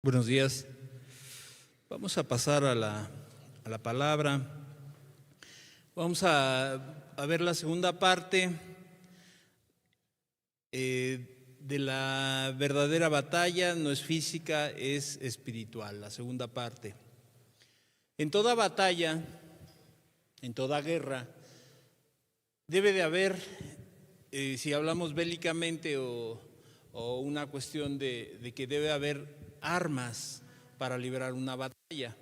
Buenos días. Vamos a pasar a la palabra. Vamos a ver la segunda parte de la verdadera batalla. No es física, es espiritual, la segunda parte. En toda batalla, en toda guerra, debe de haber, si hablamos bélicamente o una cuestión de que debe haber armas para librar una batalla.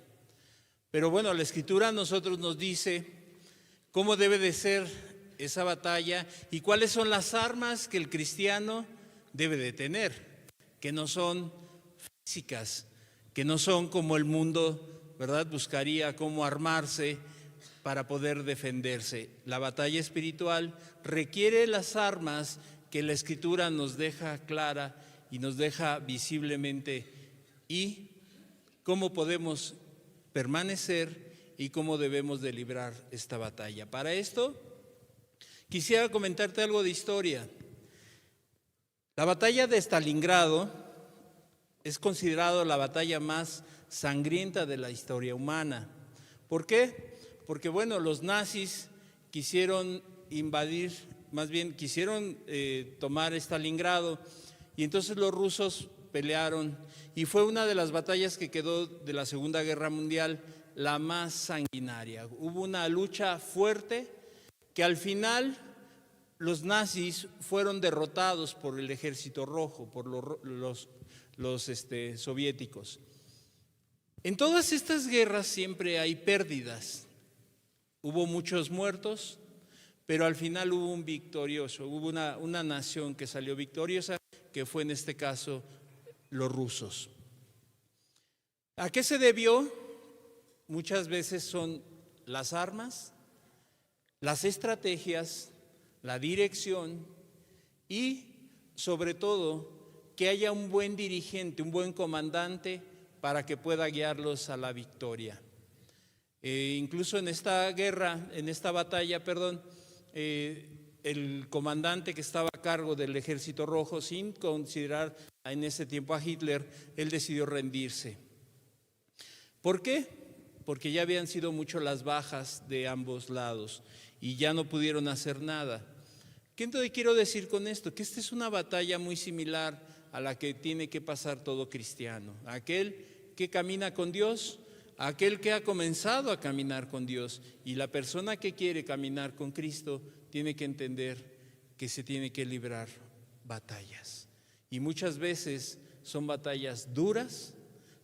Pero bueno, la Escritura a nosotros nos dice cómo debe de ser esa batalla y cuáles son las armas que el cristiano debe de tener, que no son físicas, que no son como el mundo, ¿verdad?, buscaría cómo armarse para poder defenderse. La batalla espiritual requiere las armas que la Escritura nos deja clara y nos deja visiblemente, y cómo podemos permanecer y cómo debemos de librar esta batalla. Para esto, quisiera comentarte algo de historia. La batalla de Stalingrado es considerada la batalla más sangrienta de la historia humana. ¿Por qué? Porque, bueno, los nazis quisieron invadir, más bien quisieron tomar Stalingrado, y entonces los rusos pelearon, y fue una de las batallas que quedó de la Segunda Guerra Mundial la más sanguinaria. Hubo una lucha fuerte que al final los nazis fueron derrotados por el Ejército Rojo, por los soviéticos. En todas estas guerras siempre hay pérdidas. Hubo muchos muertos, pero al final hubo un victorioso, hubo una nación que salió victoriosa, que fue en este caso los rusos. ¿A qué se debió? Muchas veces son las armas, las estrategias, la dirección y, sobre todo, que haya un buen dirigente, un buen comandante para que pueda guiarlos a la victoria. Incluso en esta guerra, en esta batalla, el comandante que estaba a cargo del Ejército Rojo, sin considerar en ese tiempo a Hitler, él decidió rendirse. ¿Por qué? Porque ya habían sido mucho las bajas de ambos lados y ya no pudieron hacer nada. ¿Qué entonces quiero decir con esto? Que esta es una batalla muy similar a la que tiene que pasar todo cristiano. Aquel que camina con Dios, aquel que ha comenzado a caminar con Dios, y la persona que quiere caminar con Cristo tiene que entender que se tiene que librar batallas. Y muchas veces son batallas duras,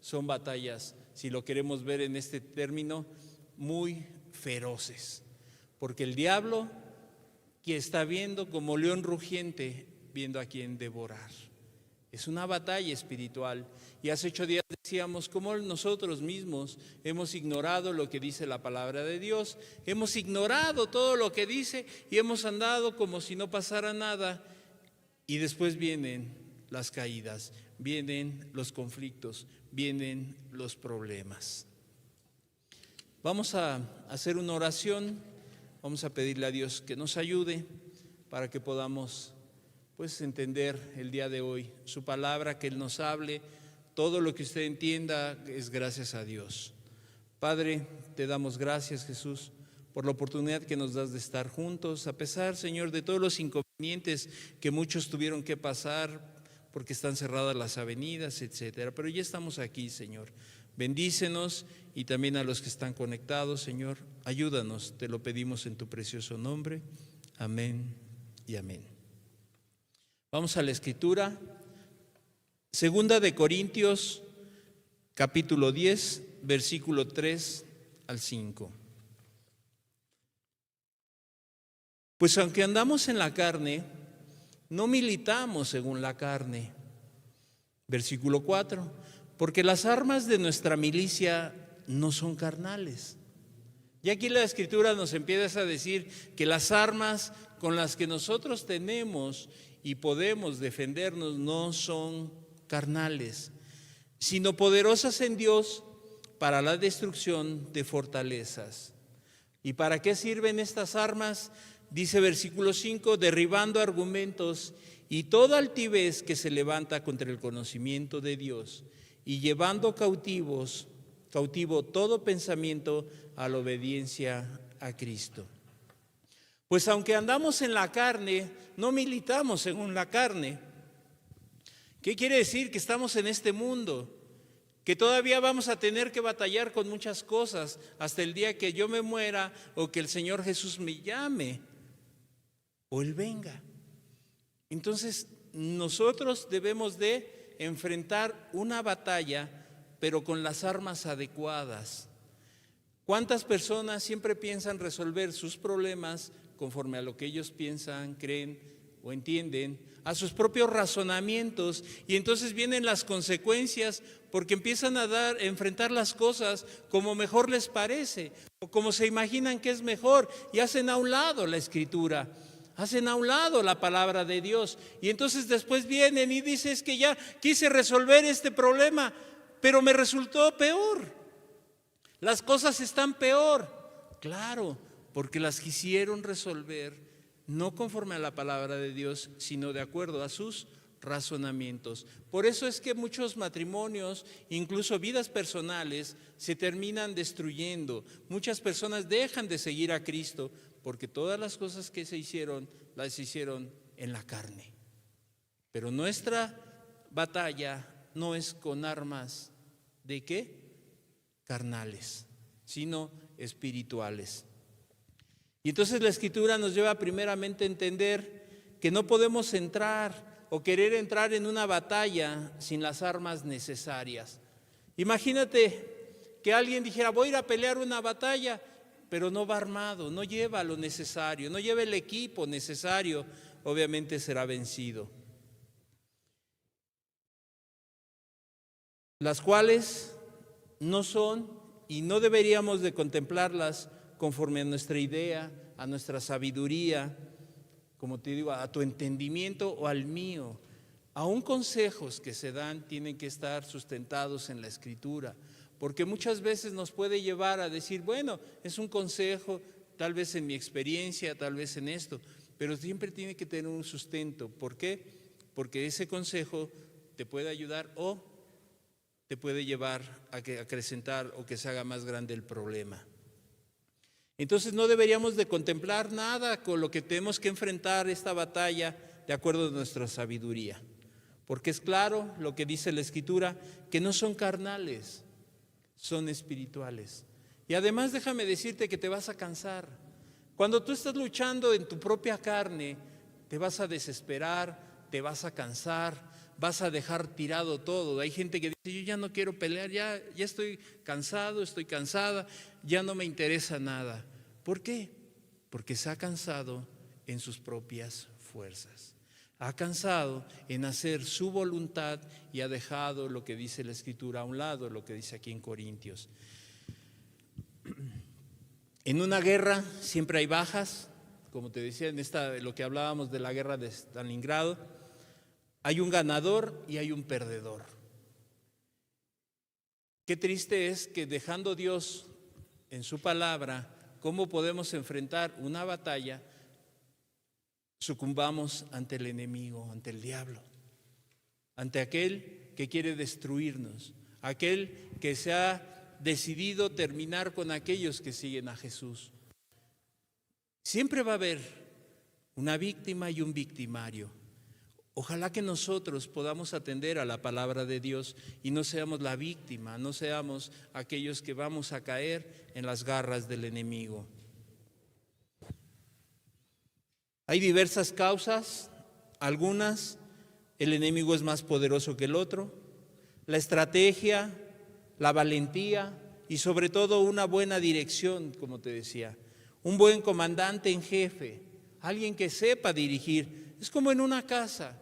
son batallas, si lo queremos ver en este término, muy feroces. Porque el diablo, que está viendo como león rugiente, viendo a quien devorar. Es una batalla espiritual. Y hace 8 días decíamos cómo nosotros mismos hemos ignorado lo que dice la palabra de Dios, hemos ignorado todo lo que dice y hemos andado como si no pasara nada. Y después vienen las caídas, vienen los conflictos, vienen los problemas. Vamos a hacer una oración, vamos a pedirle a Dios que nos ayude para que podamos entender el día de hoy su palabra, que Él nos hable. Todo lo que usted entienda es gracias a Dios. Padre, te damos gracias, Jesús, por la oportunidad que nos das de estar juntos, a pesar, Señor, de todos los inconvenientes que muchos tuvieron que pasar porque están cerradas las avenidas, etcétera. Pero ya estamos aquí, Señor. Bendícenos, y también a los que están conectados, Señor. Ayúdanos, te lo pedimos en tu precioso nombre. Amén y amén. Vamos a la Escritura. Segunda de Corintios, capítulo 10, versículo 3 al 5. Pues aunque andamos en la carne, no militamos según la carne. Versículo 4. Porque las armas de nuestra milicia no son carnales. Y aquí la Escritura nos empieza a decir que las armas con las que nosotros tenemos y podemos defendernos no son carnales, sino poderosas en Dios para la destrucción de fortalezas. ¿Y para qué sirven estas armas? Dice versículo 5, derribando argumentos y toda altivez que se levanta contra el conocimiento de Dios, y llevando cautivo todo pensamiento a la obediencia a Cristo. Pues aunque andamos en la carne, no militamos según la carne. ¿Qué quiere decir? Que estamos en este mundo, que todavía vamos a tener que batallar con muchas cosas hasta el día que yo me muera o que el Señor Jesús me llame o Él venga. Entonces, nosotros debemos de enfrentar una batalla, pero con las armas adecuadas. ¿Cuántas personas siempre piensan resolver sus problemas conforme a lo que ellos piensan, creen o entienden, a sus propios razonamientos? Y entonces vienen las consecuencias porque empiezan a enfrentar las cosas como mejor les parece o como se imaginan que es mejor y hacen a un lado la Escritura. Hacen a un lado la palabra de Dios y entonces después vienen y dicen: es que ya quise resolver este problema, pero me resultó peor. Las cosas están peor. Claro, porque las quisieron resolver no conforme a la palabra de Dios, sino de acuerdo a sus razonamientos. Por eso es que muchos matrimonios, incluso vidas personales, se terminan destruyendo. Muchas personas dejan de seguir a Cristo porque todas las cosas que se hicieron, las hicieron en la carne. Pero nuestra batalla no es con armas ¿de qué? Carnales, sino espirituales. Y entonces la Escritura nos lleva primeramente a entender que no podemos entrar o querer entrar en una batalla sin las armas necesarias. Imagínate que alguien dijera: voy a ir a pelear una batalla, pero no va armado, no lleva lo necesario, no lleva el equipo necesario, obviamente será vencido. Las cuales no son y no deberíamos de contemplarlas conforme a nuestra idea, a nuestra sabiduría, como te digo, a tu entendimiento o al mío. Aún consejos que se dan tienen que estar sustentados en la Escritura, porque muchas veces nos puede llevar a decir: bueno, es un consejo, tal vez en mi experiencia, tal vez en esto, pero siempre tiene que tener un sustento. ¿Por qué? Porque ese consejo te puede ayudar o te puede llevar a acrecentar o que se haga más grande el problema. Entonces no deberíamos de contemplar nada con lo que tenemos que enfrentar esta batalla de acuerdo a nuestra sabiduría, porque es claro lo que dice la Escritura, que no son carnales, son espirituales. Y además déjame decirte que te vas a cansar. Cuando tú estás luchando en tu propia carne, te vas a desesperar, te vas a cansar, vas a dejar tirado todo. Hay gente que dice: yo ya no quiero pelear, ya estoy cansado, estoy cansada, ya no me interesa nada. ¿Por qué? Porque se ha cansado en sus propias fuerzas. Ha cansado en hacer su voluntad y ha dejado lo que dice la Escritura a un lado, lo que dice aquí en Corintios. En una guerra siempre hay bajas, como te decía, lo que hablábamos de la guerra de Stalingrado, hay un ganador y hay un perdedor. Qué triste es que dejando a Dios en su palabra, cómo podemos enfrentar una batalla, sucumbamos ante el enemigo, ante el diablo, ante aquel que quiere destruirnos, aquel que se ha decidido terminar con aquellos que siguen a Jesús. Siempre va a haber una víctima y un victimario. Ojalá que nosotros podamos atender a la palabra de Dios y no seamos la víctima, no seamos aquellos que vamos a caer en las garras del enemigo. Hay diversas causas, algunas el enemigo es más poderoso que el otro, la estrategia, la valentía y sobre todo una buena dirección, como te decía, un buen comandante en jefe, alguien que sepa dirigir. Es como en una casa.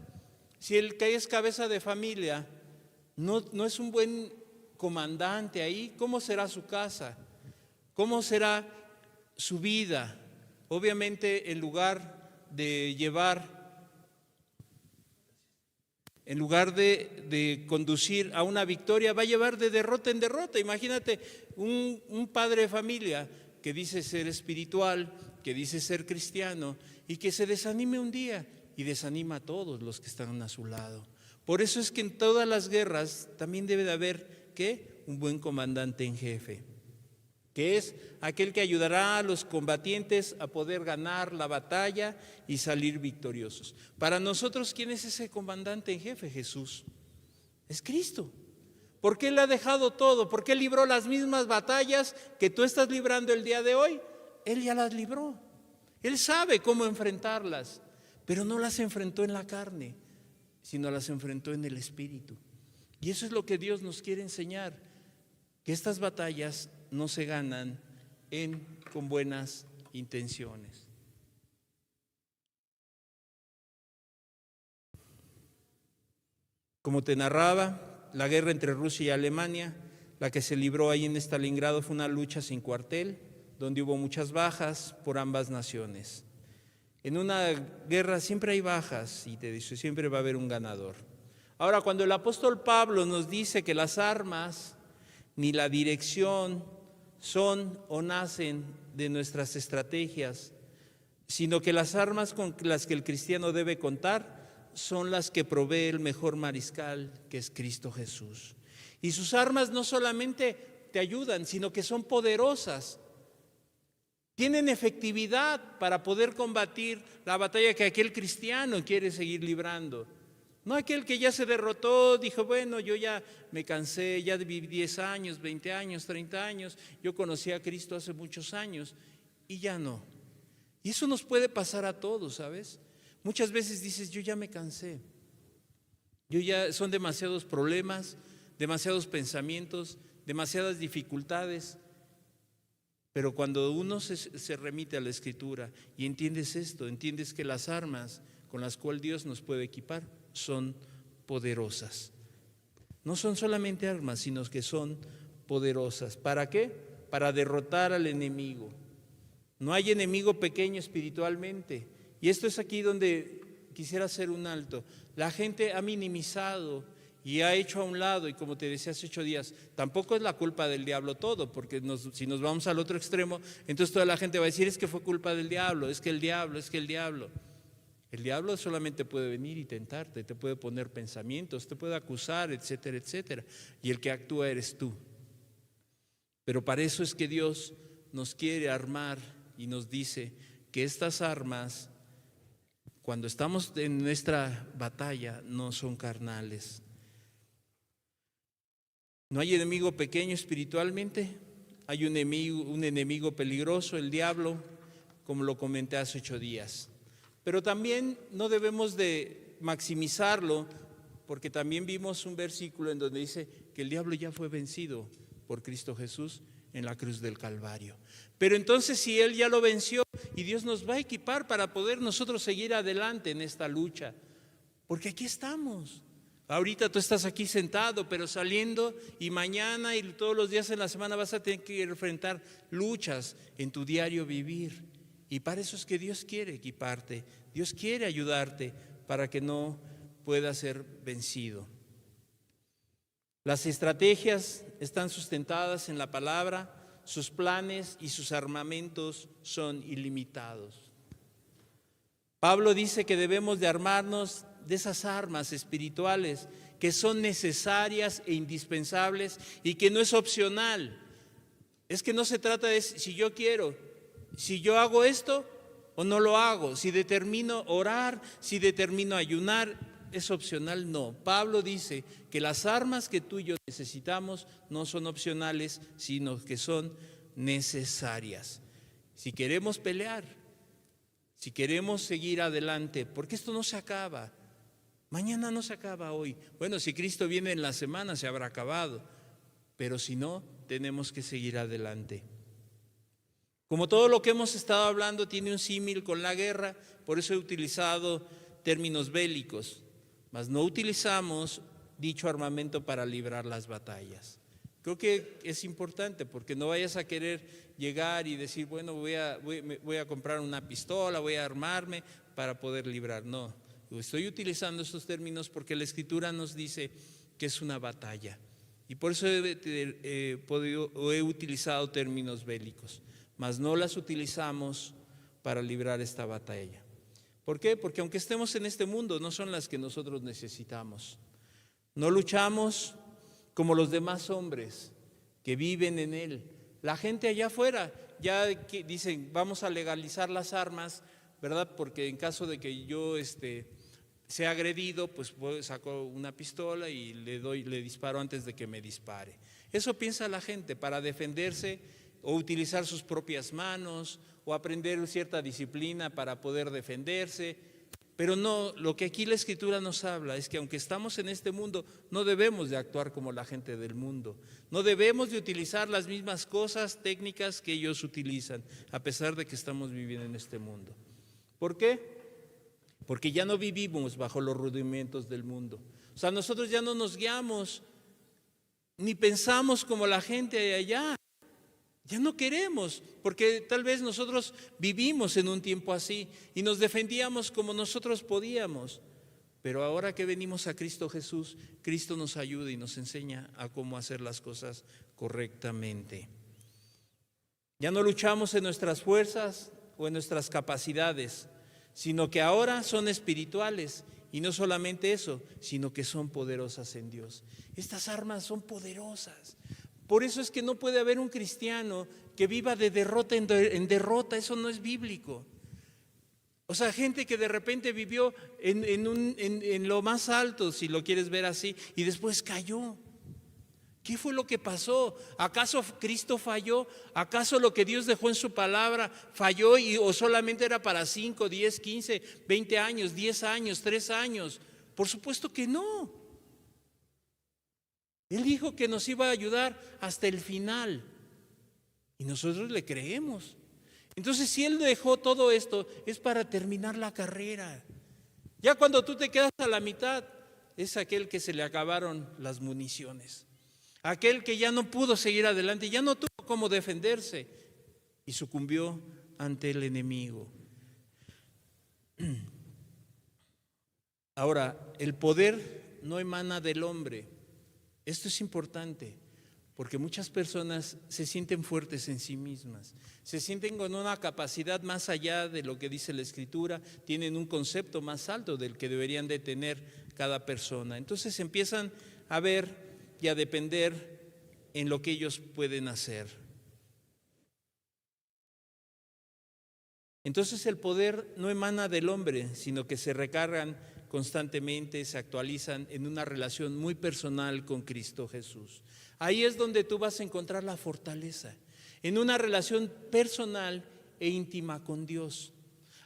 Si el que es cabeza de familia no es un buen comandante ahí, ¿cómo será su casa? ¿Cómo será su vida? Obviamente, en lugar de conducir a una victoria, va a llevar de derrota en derrota. Imagínate un padre de familia que dice ser espiritual, que dice ser cristiano y que se desanime un día y desanima a todos los que están a su lado. Por eso es que en todas las guerras también debe de haber, ¿qué? Un buen comandante en jefe, que es aquel que ayudará a los combatientes a poder ganar la batalla y salir victoriosos. Para nosotros, ¿quién es ese comandante en jefe? Jesús. Es Cristo. ¿Por qué Él ha dejado todo? ¿Por qué libró las mismas batallas que tú estás librando el día de hoy? Él ya las libró. Él sabe cómo enfrentarlas, pero no las enfrentó en la carne, sino las enfrentó en el Espíritu. Y eso es lo que Dios nos quiere enseñar, que estas batallas no se ganan con buenas intenciones. Como te narraba, la guerra entre Rusia y Alemania, la que se libró ahí en Stalingrado, fue una lucha sin cuartel, donde hubo muchas bajas por ambas naciones. En una guerra siempre hay bajas y te dice, siempre va a haber un ganador. Ahora, cuando el apóstol Pablo nos dice que las armas ni la dirección son o nacen de nuestras estrategias, sino que las armas con las que el cristiano debe contar son las que provee el mejor mariscal, que es Cristo Jesús. Y sus armas no solamente te ayudan, sino que son poderosas. Tienen efectividad para poder combatir la batalla que aquel cristiano quiere seguir librando. No aquel que ya se derrotó, dijo, bueno, yo ya me cansé, ya viví 10 años, 20 años, 30 años, yo conocí a Cristo hace muchos años y ya no. Y eso nos puede pasar a todos, ¿sabes? Muchas veces dices, yo ya me cansé, son demasiados problemas, demasiados pensamientos, demasiadas dificultades. Pero cuando uno se remite a la Escritura y entiendes esto, entiendes que las armas con las cuales Dios nos puede equipar son poderosas. No son solamente armas, sino que son poderosas. ¿Para qué? Para derrotar al enemigo. No hay enemigo pequeño espiritualmente. Y esto es aquí donde quisiera hacer un alto. La gente ha minimizado y ha hecho a un lado, y como te decía hace 8 días, tampoco es la culpa del diablo todo, porque si nos vamos al otro extremo, entonces toda la gente va a decir, es que fue culpa del diablo, es que el diablo. El diablo solamente puede venir y tentarte, te puede poner pensamientos, te puede acusar, etcétera, etcétera. Y el que actúa eres tú. Pero para eso es que Dios nos quiere armar y nos dice que estas armas, cuando estamos en nuestra batalla, no son carnales. No hay enemigo pequeño espiritualmente, hay un enemigo peligroso, el diablo, como lo comenté hace 8 días. Pero también no debemos de maximizarlo, porque también vimos un versículo en donde dice que el diablo ya fue vencido por Cristo Jesús en la cruz del Calvario. Pero entonces si Él ya lo venció y Dios nos va a equipar para poder nosotros seguir adelante en esta lucha, porque aquí estamos. Ahorita tú estás aquí sentado, pero saliendo y mañana y todos los días en la semana vas a tener que enfrentar luchas en tu diario vivir. Y para eso es que Dios quiere equiparte, Dios quiere ayudarte para que no puedas ser vencido. Las estrategias están sustentadas en la palabra, sus planes y sus armamentos son ilimitados. Pablo dice que debemos de armarnos de esas armas espirituales que son necesarias e indispensables y que no es opcional. Es que no se trata de si yo quiero, si yo hago esto o no lo hago, si determino orar, si determino ayunar, es opcional. No, Pablo dice que las armas que tú y yo necesitamos no son opcionales, sino que son necesarias. Si queremos pelear, si queremos seguir adelante, porque esto no se acaba, mañana no se acaba hoy. Bueno, si Cristo viene en la semana se habrá acabado, pero si no, tenemos que seguir adelante. Como todo lo que hemos estado hablando tiene un símil con la guerra, por eso he utilizado términos bélicos, mas no utilizamos dicho armamento para librar las batallas. Creo que es importante porque no vayas a querer llegar y decir, bueno, voy a comprar una pistola, voy a armarme para poder librar. No, estoy utilizando estos términos porque la Escritura nos dice que es una batalla. Y por eso he utilizado términos bélicos, mas no las utilizamos para librar esta batalla. ¿Por qué? Porque aunque estemos en este mundo, no son las que nosotros necesitamos. No luchamos como los demás hombres que viven en él. La gente allá afuera ya dicen, vamos a legalizar las armas, ¿verdad? Porque en caso de que yo sea agredido, pues saco una pistola y le disparo antes de que me dispare. Eso piensa la gente para defenderse o utilizar sus propias manos o aprender cierta disciplina para poder defenderse. Pero no, lo que aquí la Escritura nos habla es que aunque estamos en este mundo, no debemos de actuar como la gente del mundo. No debemos de utilizar las mismas cosas, técnicas que ellos utilizan, a pesar de que estamos viviendo en este mundo. ¿Por qué? Porque ya no vivimos bajo los rudimentos del mundo. O sea, nosotros ya no nos guiamos, ni pensamos como la gente de allá. Ya no queremos, porque tal vez nosotros vivimos en un tiempo así y nos defendíamos como nosotros podíamos. Pero ahora que venimos a Cristo Jesús, Cristo nos ayuda y nos enseña a cómo hacer las cosas correctamente. Ya no luchamos en nuestras fuerzas o en nuestras capacidades, sino que ahora son espirituales. Y no solamente eso, sino que son poderosas en Dios. Estas armas son poderosas. Por eso es que no puede haber un cristiano que viva de derrota en derrota. Eso no es bíblico. O sea, gente que de repente vivió en lo más alto, si lo quieres ver así, y después cayó. ¿Qué fue lo que pasó? ¿Acaso Cristo falló? ¿Acaso lo que Dios dejó en su palabra falló o solamente era para 5, 10, 15, 20 años, 10 años, 3 años? Por supuesto que no. Él dijo que nos iba a ayudar hasta el final y nosotros le creemos. Entonces, si Él dejó todo esto, es para terminar la carrera. Ya cuando tú te quedas a la mitad, es aquel que se le acabaron las municiones. Aquel que ya no pudo seguir adelante, ya no tuvo cómo defenderse y sucumbió ante el enemigo. Ahora, el poder no emana del hombre. Esto es importante, porque muchas personas se sienten fuertes en sí mismas, se sienten con una capacidad más allá de lo que dice la Escritura, tienen un concepto más alto del que deberían de tener cada persona. Entonces empiezan a ver y a depender en lo que ellos pueden hacer. Entonces el poder no emana del hombre, sino que se recargan constantemente, se actualizan en una relación muy personal con Cristo Jesús. Ahí es donde tú vas a encontrar la fortaleza, en una relación personal e íntima con Dios.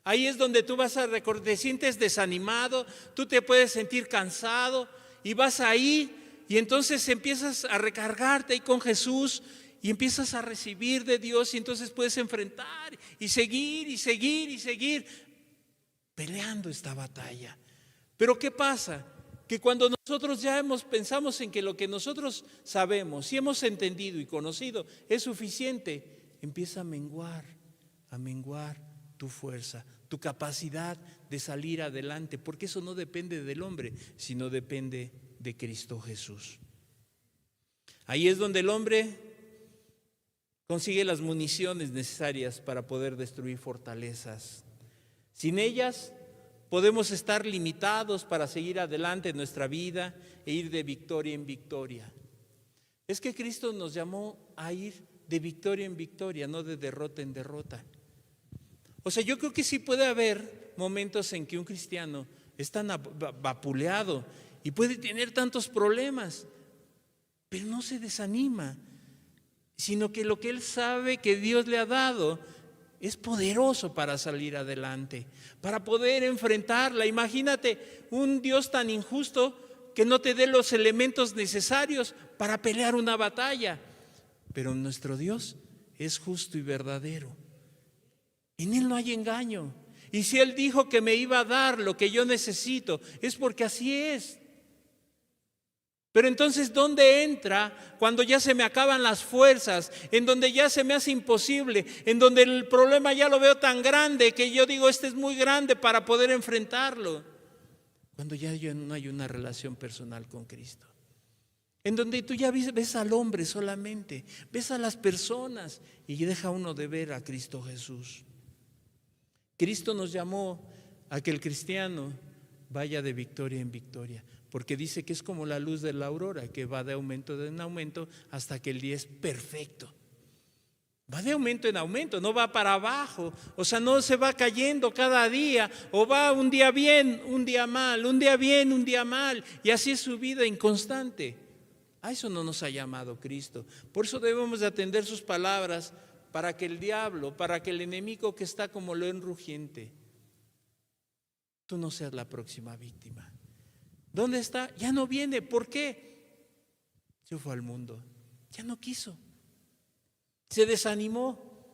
Ahí es donde tú vas a recordar, te sientes desanimado, tú te puedes sentir cansado y vas ahí y entonces empiezas a recargarte ahí con Jesús y empiezas a recibir de Dios y entonces puedes enfrentar y seguir peleando esta batalla. Pero ¿qué pasa? Que cuando nosotros ya pensamos en que lo que nosotros sabemos y hemos entendido y conocido es suficiente, empieza a menguar tu fuerza, tu capacidad de salir adelante, porque eso no depende del hombre, sino depende de Cristo Jesús. Ahí es donde el hombre consigue las municiones necesarias para poder destruir fortalezas. Sin ellas podemos estar limitados para seguir adelante en nuestra vida e ir de victoria en victoria. Es que Cristo nos llamó a ir de victoria en victoria, no de derrota en derrota. O sea, yo creo que sí puede haber momentos en que un cristiano es tan vapuleado y puede tener tantos problemas, pero no se desanima, sino que lo que él sabe que Dios le ha dado es poderoso para salir adelante, para poder enfrentarla. Imagínate un Dios tan injusto que no te dé los elementos necesarios para pelear una batalla. Pero nuestro Dios es justo y verdadero. En Él no hay engaño. Y si Él dijo que me iba a dar lo que yo necesito, es porque así es. Pero entonces, ¿dónde entra cuando ya se me acaban las fuerzas? En donde ya se me hace imposible, en donde el problema ya lo veo tan grande que yo digo, este es muy grande para poder enfrentarlo. Cuando ya no hay una relación personal con Cristo. En donde tú ya ves al hombre solamente, ves a las personas y deja uno de ver a Cristo Jesús. Cristo nos llamó a que el cristiano vaya de victoria en victoria, porque dice que es como la luz de la aurora, que va de aumento en aumento hasta que el día es perfecto. Va de aumento en aumento, no va para abajo, o sea, no se va cayendo cada día, o va un día bien, un día mal, un día bien, un día mal, y así es su vida inconstante. A eso no nos ha llamado Cristo. Por eso debemos de atender sus palabras, para que el diablo, para que el enemigo que está como león rugiente, tú no seas la próxima víctima. ¿Dónde está? Ya no viene. ¿Por qué? Se fue al mundo. Ya no quiso. Se desanimó.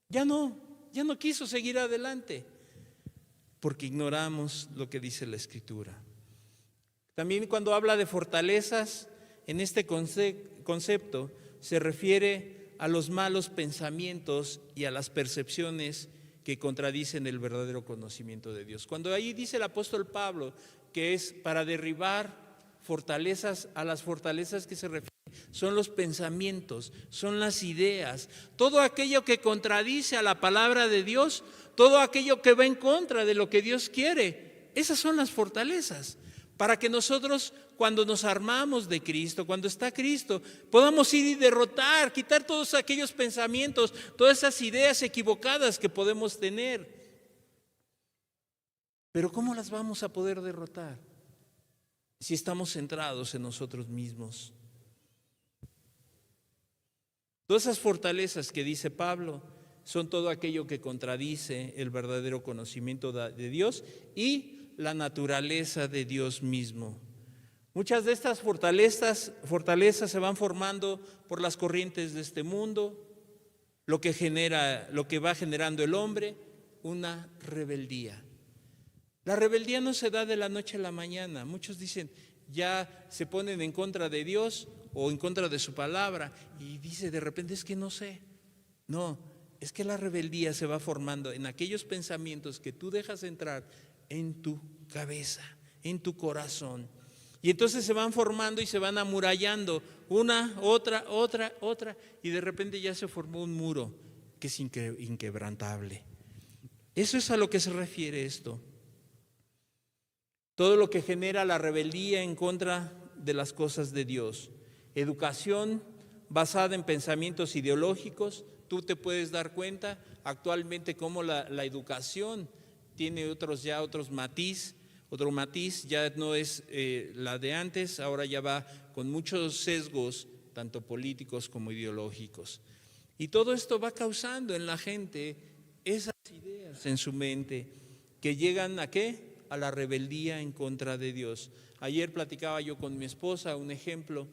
Ya no quiso seguir adelante. Porque ignoramos lo que dice la Escritura. También cuando habla de fortalezas, en este concepto se refiere a los malos pensamientos y a las percepciones que contradicen el verdadero conocimiento de Dios. Cuando ahí dice el apóstol Pablo que es para derribar fortalezas, a las fortalezas que se refiere son los pensamientos, son las ideas, todo aquello que contradice a la palabra de Dios, todo aquello que va en contra de lo que Dios quiere, esas son las fortalezas. Para que nosotros, cuando nos armamos de Cristo, cuando está Cristo, podamos ir y derrotar, quitar todos aquellos pensamientos, todas esas ideas equivocadas que podemos tener. Pero ¿cómo las vamos a poder derrotar? Si estamos centrados en nosotros mismos. Todas esas fortalezas que dice Pablo son todo aquello que contradice el verdadero conocimiento de Dios y la naturaleza de Dios mismo. Muchas de estas fortalezas se van formando por las corrientes de este mundo, lo que va generando el hombre, una rebeldía. La rebeldía no se da de la noche a la mañana. Muchos dicen, ya se ponen en contra de Dios o en contra de su palabra y dice de repente, es que no sé. No, es que la rebeldía se va formando en aquellos pensamientos que tú dejas entrar en tu cabeza, en tu corazón. Y entonces se van formando y se van amurallando una, otra, y de repente ya se formó un muro que es inquebrantable. Eso es a lo que se refiere esto. Todo lo que genera la rebeldía en contra de las cosas de Dios. Educación basada en pensamientos ideológicos. Tú te puedes dar cuenta actualmente cómo la educación tiene otro matiz, ya no es la de antes, ahora ya va con muchos sesgos, tanto políticos como ideológicos. Y todo esto va causando en la gente esas ideas en su mente que llegan ¿a qué? A la rebeldía en contra de Dios. Ayer platicaba yo con mi esposa un ejemplo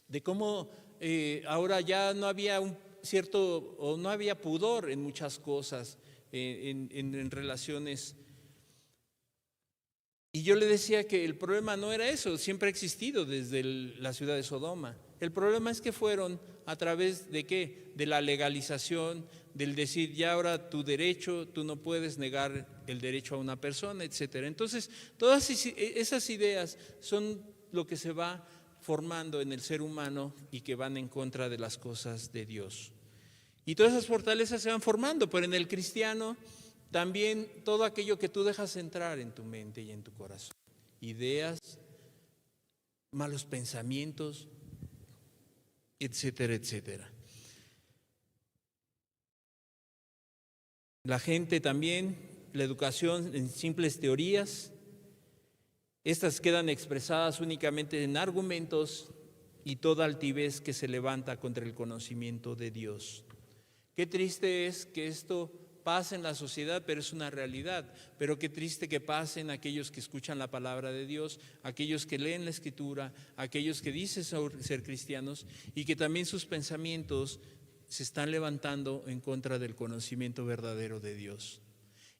de cómo ahora ya no había no había pudor en muchas cosas. En relaciones. Y yo le decía que el problema no era eso, siempre ha existido desde la ciudad de Sodoma. El problema es que fueron a través de ¿qué? De la legalización, del decir ya ahora tu derecho, tú no puedes negar el derecho a una persona, etcétera. Entonces, todas esas ideas son lo que se va formando en el ser humano y que van en contra de las cosas de Dios. Y todas esas fortalezas se van formando, pero en el cristiano también todo aquello que tú dejas entrar en tu mente y en tu corazón. Ideas, malos pensamientos, etcétera, etcétera. La gente también, la educación en simples teorías, estas quedan expresadas únicamente en argumentos y toda altivez que se levanta contra el conocimiento de Dios. Qué triste es que esto pase en la sociedad, pero es una realidad. Pero qué triste que pasen aquellos que escuchan la palabra de Dios, aquellos que leen la Escritura, aquellos que dicen ser cristianos y que también sus pensamientos se están levantando en contra del conocimiento verdadero de Dios.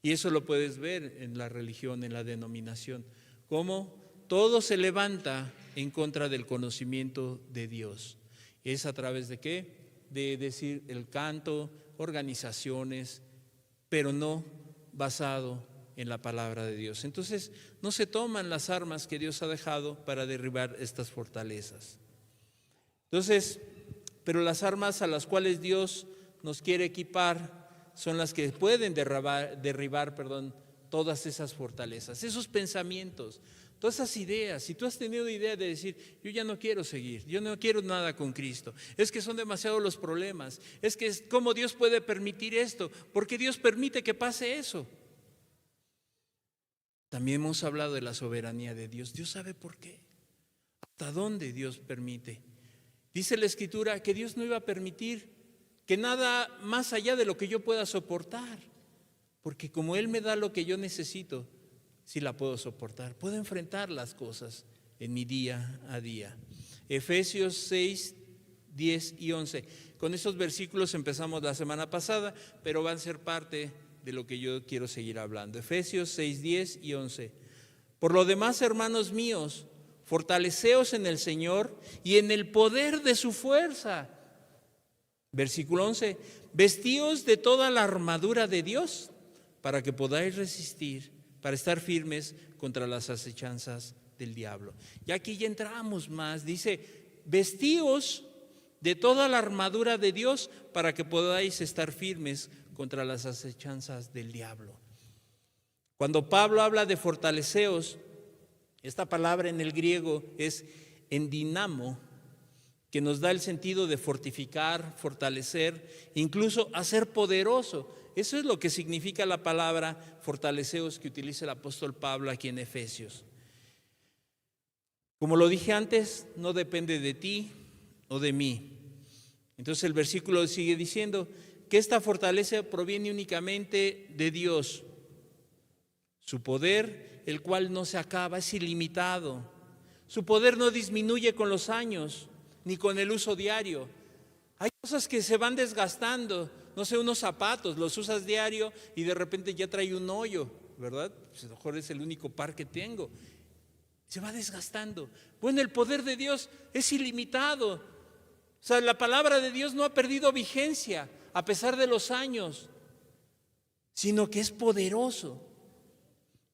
Y eso lo puedes ver en la religión, en la denominación, cómo todo se levanta en contra del conocimiento de Dios. ¿Es a través de qué? De decir el canto, organizaciones, pero no basado en la palabra de Dios. Entonces, no se toman las armas que Dios ha dejado para derribar estas fortalezas. Entonces, pero las armas a las cuales Dios nos quiere equipar son las que pueden derribar todas esas fortalezas, esos pensamientos. Todas esas ideas, si tú has tenido idea de decir, yo ya no quiero seguir, yo no quiero nada con Cristo, es que son demasiados los problemas, es que cómo Dios puede permitir esto, porque Dios permite que pase eso. También hemos hablado de la soberanía de Dios. Dios sabe por qué, hasta dónde Dios permite. Dice la Escritura que Dios no iba a permitir que nada más allá de lo que yo pueda soportar, porque como Él me da lo que yo necesito, sí la puedo soportar, puedo enfrentar las cosas en mi día a día. Efesios 6, 10 y 11. Con esos versículos empezamos la semana pasada, pero van a ser parte de lo que yo quiero seguir hablando. Efesios 6, 10 y 11. Por lo demás, hermanos míos, fortaleceos en el Señor y en el poder de su fuerza. Versículo 11. Vestíos de toda la armadura de Dios para que podáis resistir, para estar firmes contra las acechanzas del diablo. Y aquí ya entramos más, dice, vestíos de toda la armadura de Dios para que podáis estar firmes contra las acechanzas del diablo. Cuando Pablo habla de fortaleceos, esta palabra en el griego es endinamo, que nos da el sentido de fortificar, fortalecer, incluso hacer poderoso. Eso es lo que significa la palabra fortaleceos que utiliza el apóstol Pablo aquí en Efesios. Como lo dije antes, no depende de ti o de mí. Entonces el versículo sigue diciendo que esta fortaleza proviene únicamente de Dios. Su poder, el cual no se acaba, es ilimitado. Su poder no disminuye con los años ni con el uso diario. Hay cosas que se van desgastando. No sé, unos zapatos, los usas diario y de repente ya trae un hoyo, ¿verdad? Pues a lo mejor es el único par que tengo. Se va desgastando. Bueno, el poder de Dios es ilimitado. O sea, la palabra de Dios no ha perdido vigencia a pesar de los años, sino que es poderoso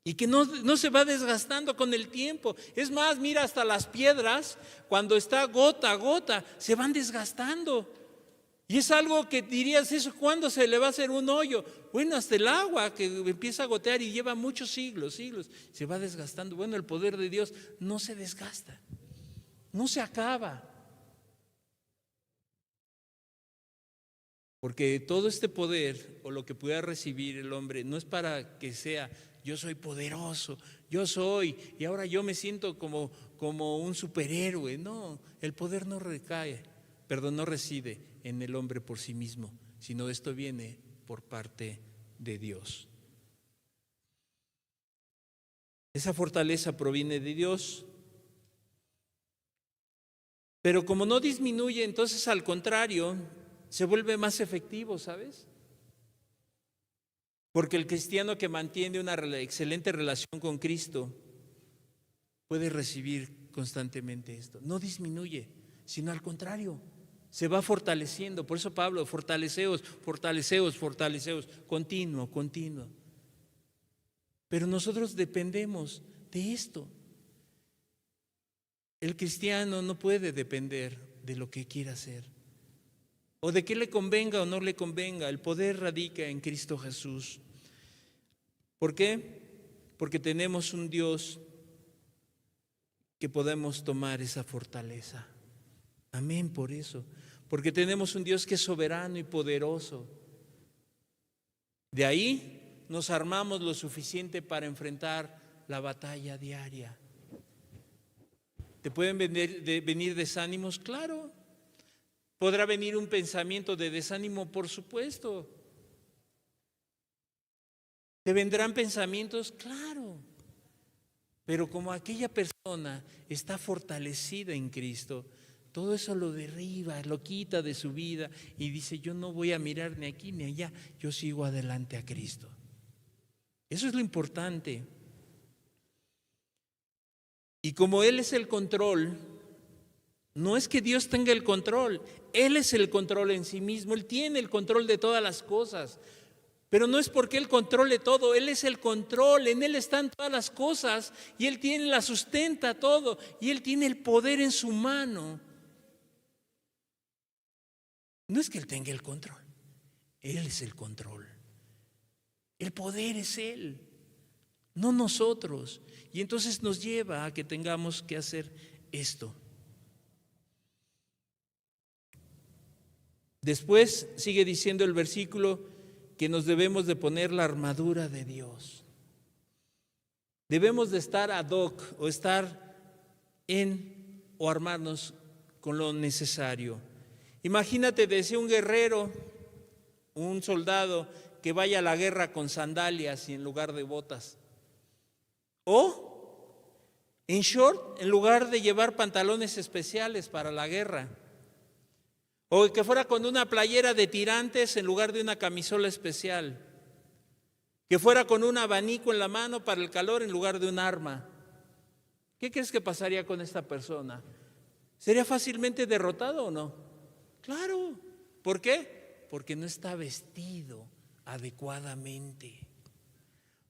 y que no se va desgastando con el tiempo. Es más, mira, hasta las piedras, cuando está gota a gota, se van desgastando. Y es algo que dirías, ¿eso cuándo se le va a hacer un hoyo? Bueno, hasta el agua que empieza a gotear y lleva muchos siglos, se va desgastando. Bueno, el poder de Dios no se desgasta, no se acaba. Porque todo este poder o lo que pueda recibir el hombre no es para que sea, yo soy poderoso, yo soy, y ahora yo me siento como un superhéroe. No, el poder no reside en el hombre por sí mismo, sino esto viene por parte de Dios. Esa fortaleza proviene de Dios, pero como no disminuye, entonces al contrario, se vuelve más efectivo, ¿sabes? Porque el cristiano que mantiene una excelente relación con Cristo puede recibir constantemente esto. No disminuye, sino al contrario, se va fortaleciendo. Por eso Pablo, fortaleceos, fortaleceos, fortaleceos, continuo. Pero nosotros dependemos de esto. El cristiano no puede depender de lo que quiera hacer o de qué le convenga o no le convenga. El poder radica en Cristo Jesús. ¿Por qué? Porque tenemos un Dios que podemos tomar esa fortaleza. Amén, por eso. Porque tenemos un Dios que es soberano y poderoso. De ahí nos armamos lo suficiente para enfrentar la batalla diaria. ¿Te pueden venir desánimos? Claro. ¿Podrá venir un pensamiento de desánimo? Por supuesto. ¿Te vendrán pensamientos? Claro. Pero como aquella persona está fortalecida en Cristo, todo eso lo derriba, lo quita de su vida y dice, yo no voy a mirar ni aquí ni allá, yo sigo adelante a Cristo. Eso es lo importante. Y como Él es el control, no es que Dios tenga el control, Él es el control en sí mismo, Él tiene el control de todas las cosas. Pero no es porque Él controle todo, Él es el control, en Él están todas las cosas y Él la sustenta todo y Él tiene el poder en su mano. No es que Él tenga el control, Él es el control. El poder es Él. no nosotros. Y entonces nos lleva a que tengamos que hacer esto. Después sigue diciendo el versículo que nos debemos de poner la armadura de Dios. Debemos de estar ad hoc o estar o armarnos con lo necesario. Imagínate desde un guerrero, un soldado que vaya a la guerra con sandalias y en lugar de botas. O en short en lugar de llevar pantalones especiales para la guerra. O que fuera con una playera de tirantes en lugar de una camisola especial. Que fuera con un abanico en la mano para el calor en lugar de un arma. ¿Qué crees que pasaría con esta persona? ¿Sería fácilmente derrotado o no? Claro. ¿Por qué? Porque no está vestido adecuadamente.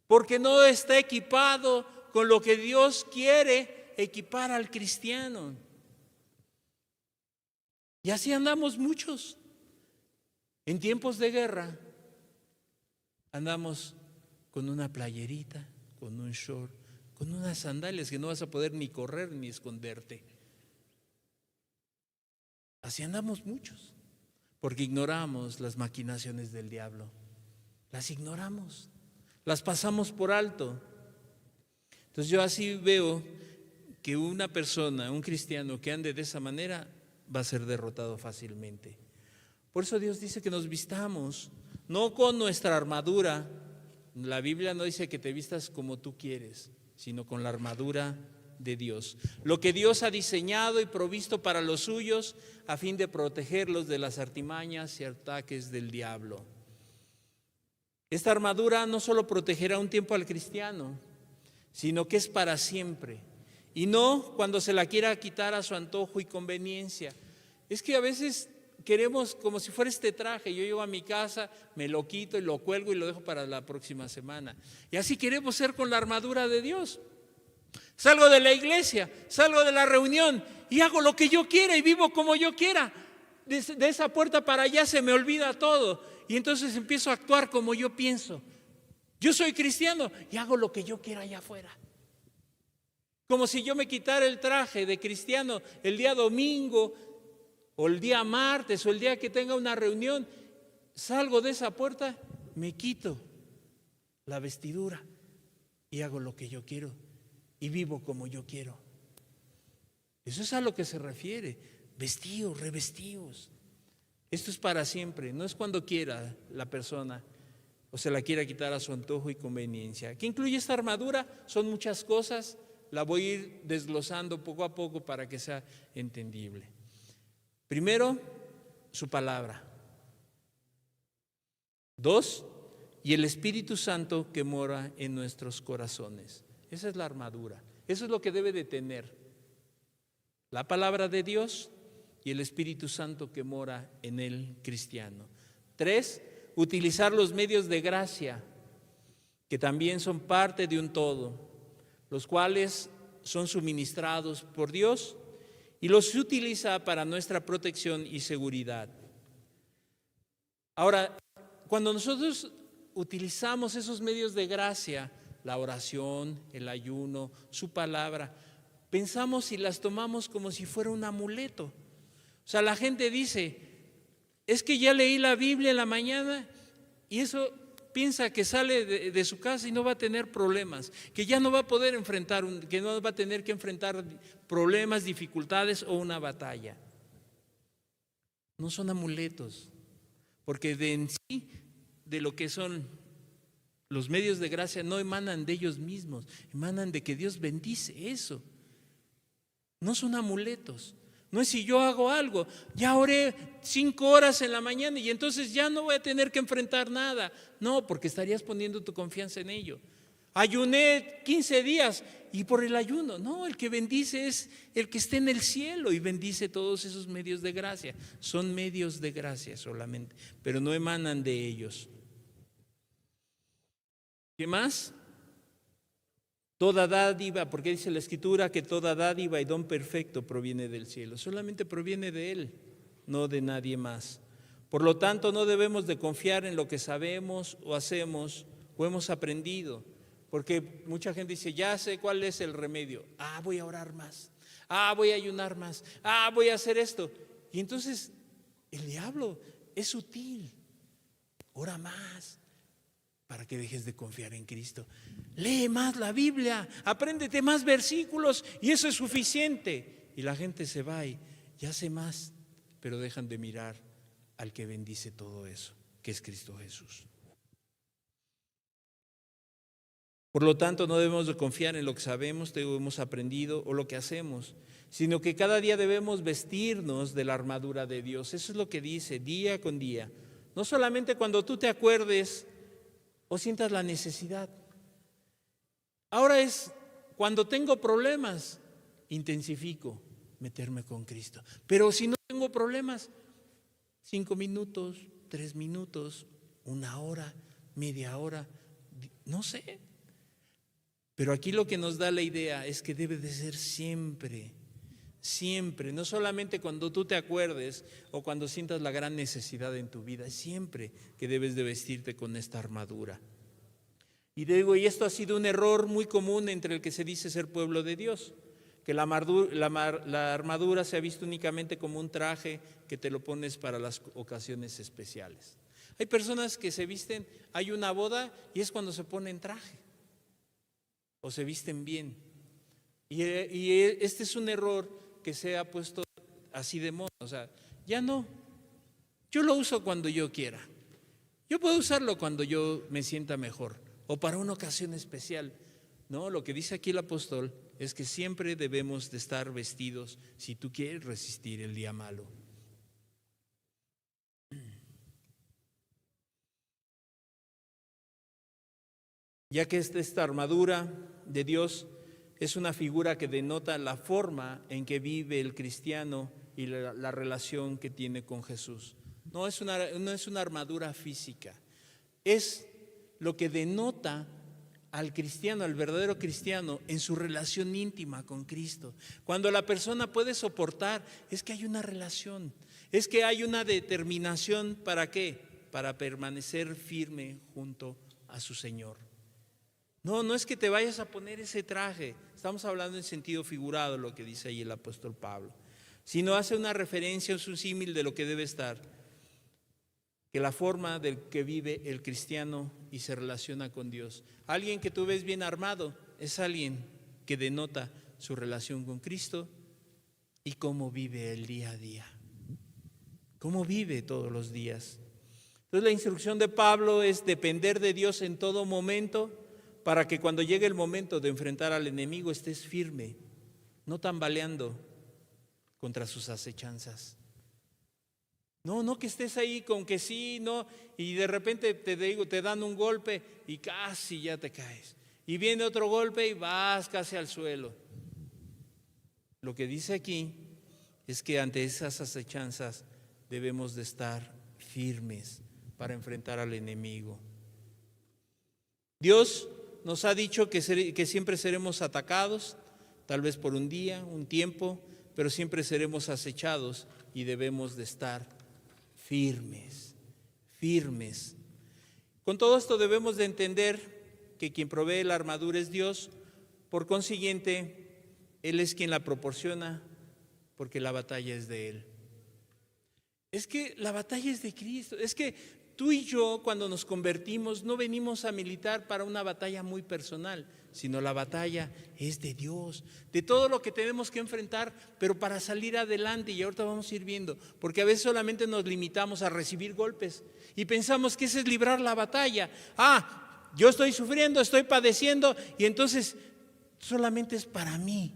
Porque no está equipado con lo que Dios quiere equipar al cristiano. Y así andamos muchos. En tiempos de guerra andamos con una playerita, con un short, con unas sandalias que no vas a poder ni correr ni esconderte. Así andamos muchos, porque ignoramos las maquinaciones del diablo. Las ignoramos, las pasamos por alto. Entonces yo así veo que una persona, un cristiano que ande de esa manera va a ser derrotado fácilmente. Por eso Dios dice que nos vistamos, no con nuestra armadura. La Biblia no dice que te vistas como tú quieres, sino con la armadura de Dios. Lo que Dios ha diseñado y provisto para los suyos a fin de protegerlos de las artimañas y ataques del diablo. Esta armadura no solo protegerá un tiempo al cristiano, sino que es para siempre. Y no cuando se la quiera quitar a su antojo y conveniencia. Es que a veces queremos como si fuera este traje. Yo llego a mi casa, me lo quito y lo cuelgo y lo dejo para la próxima semana. Y así queremos ser con la armadura de Dios. Salgo de la iglesia, salgo de la reunión y hago lo que yo quiera y vivo como yo quiera. De esa puerta para allá se me olvida todo. Y entonces empiezo a actuar como yo pienso. Yo soy cristiano y hago lo que yo quiera allá afuera. Como si yo me quitara el traje de cristiano el día domingo o el día martes o el día que tenga una reunión. Salgo de esa puerta, me quito la vestidura y hago lo que yo quiero y vivo como yo quiero. Eso es a lo que se refiere. Vestidos, revestidos. Esto es para siempre, no es cuando quiera la persona o se la quiera quitar a su antojo y conveniencia. ¿Qué incluye esta armadura? Son muchas cosas. La voy a ir desglosando poco a poco para que sea entendible. Primero, su palabra. 2, y el Espíritu Santo que mora en nuestros corazones. Esa es la armadura. Eso es lo que debe de tener. La palabra de Dios y el Espíritu Santo que mora en el cristiano. 3, utilizar los medios de gracia, que también son parte de un todo, los cuales son suministrados por Dios y los utiliza para nuestra protección y seguridad. Ahora, cuando nosotros utilizamos esos medios de gracia, la oración, el ayuno, su palabra, pensamos y las tomamos como si fuera un amuleto. O sea, la gente dice, es que ya leí la Biblia en la mañana y eso piensa que sale de su casa y no va a tener problemas, que ya no va a poder enfrentar, que no va a tener que enfrentar problemas, dificultades o una batalla. No son amuletos, porque de en sí, de lo que son los medios de gracia, no emanan de ellos mismos, emanan de que Dios bendice eso. No son amuletos. No es si yo hago algo, ya oré 5 horas en la mañana y entonces ya no voy a tener que enfrentar nada. No, porque estarías poniendo tu confianza en ello. Ayuné 15 días y por el ayuno. No, el que bendice es el que está en el cielo y bendice todos esos medios de gracia. Son medios de gracia solamente, pero no emanan de ellos. ¿Qué más? Toda dádiva, porque dice la Escritura que toda dádiva y don perfecto proviene del cielo. Solamente proviene de Él, no de nadie más. Por lo tanto, no debemos de confiar en lo que sabemos o hacemos o hemos aprendido, Porque mucha gente dice, ya sé cuál es el remedio. Voy a orar más. Voy a ayunar más. Voy a hacer esto. Y entonces el diablo es sutil. Ora más para que dejes de confiar en Cristo. Lee más la Biblia, apréndete más versículos y eso es suficiente. Y la gente se va y hace más, pero dejan de mirar al que bendice todo eso, que es Cristo Jesús. Por lo tanto, no debemos de confiar en lo que sabemos, hemos aprendido o lo que hacemos, sino que cada día debemos vestirnos de la armadura de Dios. Eso es lo que dice día con día. No solamente cuando tú te acuerdes o sientas la necesidad. Ahora es cuando tengo problemas, intensifico meterme con Cristo. Pero si no tengo problemas, 5 minutos, 3 minutos, 1 hora, media hora, no sé. Pero aquí lo que nos da la idea es que debe de ser siempre, siempre, no solamente cuando tú te acuerdes o cuando sientas la gran necesidad en tu vida, siempre que debes de vestirte con esta armadura. Y digo, y esto ha sido un error muy común entre el que se dice ser pueblo de Dios, que la armadura se ha visto únicamente como un traje que te lo pones para las ocasiones especiales. Hay personas que se visten, hay una boda y es cuando se ponen traje o se visten bien. Y este es un error que se ha puesto así de moda. O sea, ya no. Yo lo uso cuando yo quiera. Yo puedo usarlo cuando yo me sienta mejor o para una ocasión especial. No, lo que dice aquí el apóstol es que siempre debemos de estar vestidos si tú quieres resistir el día malo. Ya que esta armadura de Dios es una figura que denota la forma en que vive el cristiano y la relación que tiene con Jesús. No es una armadura física, es lo que denota al cristiano, al verdadero cristiano, en su relación íntima con Cristo. Cuando la persona puede soportar, es que hay una relación, es que hay una determinación. ¿Para qué? Para permanecer firme junto a su Señor. No es que te vayas a poner ese traje, estamos hablando en sentido figurado, lo que dice ahí el apóstol Pablo, sino hace una referencia, es un símil de lo que debe estar, que la forma del que vive el cristiano y se relaciona con Dios. Alguien que tú ves bien armado es alguien que denota su relación con Cristo y cómo vive el día a día, cómo vive todos los días. Entonces la instrucción de Pablo es depender de Dios en todo momento, para que cuando llegue el momento de enfrentar al enemigo estés firme, no tambaleando contra sus acechanzas. No que estés ahí con que sí, no, y de repente te dan un golpe y casi ya te caes. Y viene otro golpe y vas casi al suelo. Lo que dice aquí es que ante esas acechanzas debemos de estar firmes para enfrentar al enemigo. Dios nos ha dicho que siempre seremos atacados, tal vez por un día, un tiempo, pero siempre seremos acechados y debemos de estar firmes. Con todo esto debemos de entender que quien provee la armadura es Dios, por consiguiente, Él es quien la proporciona, porque la batalla es de Él. Es que la batalla es de Cristo, es que tú y yo, cuando nos convertimos, no venimos a militar para una batalla muy personal, sino la batalla es de Dios, de todo lo que tenemos que enfrentar, pero para salir adelante. Y ahorita vamos a ir viendo, porque a veces solamente nos limitamos a recibir golpes y pensamos que ese es librar la batalla. Yo estoy sufriendo, estoy padeciendo y entonces solamente es para mí.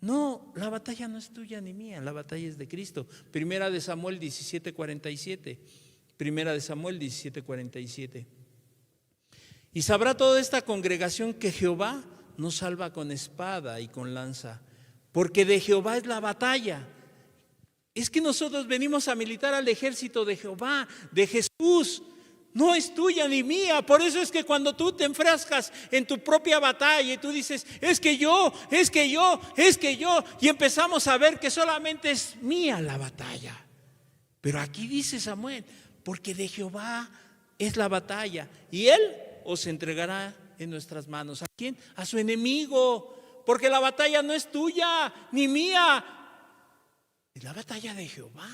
No, la batalla no es tuya ni mía, la batalla es de Cristo. Primera de Samuel 17:47. Primera de Samuel 17:47. Y sabrá toda esta congregación que Jehová nos salva con espada y con lanza, porque de Jehová es la batalla. Es que nosotros venimos a militar al ejército de Jehová, de Jesús. No es tuya ni mía. Por eso es que cuando tú te enfrascas en tu propia batalla y tú dices, es que yo, y empezamos a ver que solamente es mía la batalla. Pero aquí dice Samuel, porque de Jehová es la batalla y Él os entregará en nuestras manos. ¿A quién? A su enemigo, porque la batalla no es tuya ni mía, es la batalla de Jehová.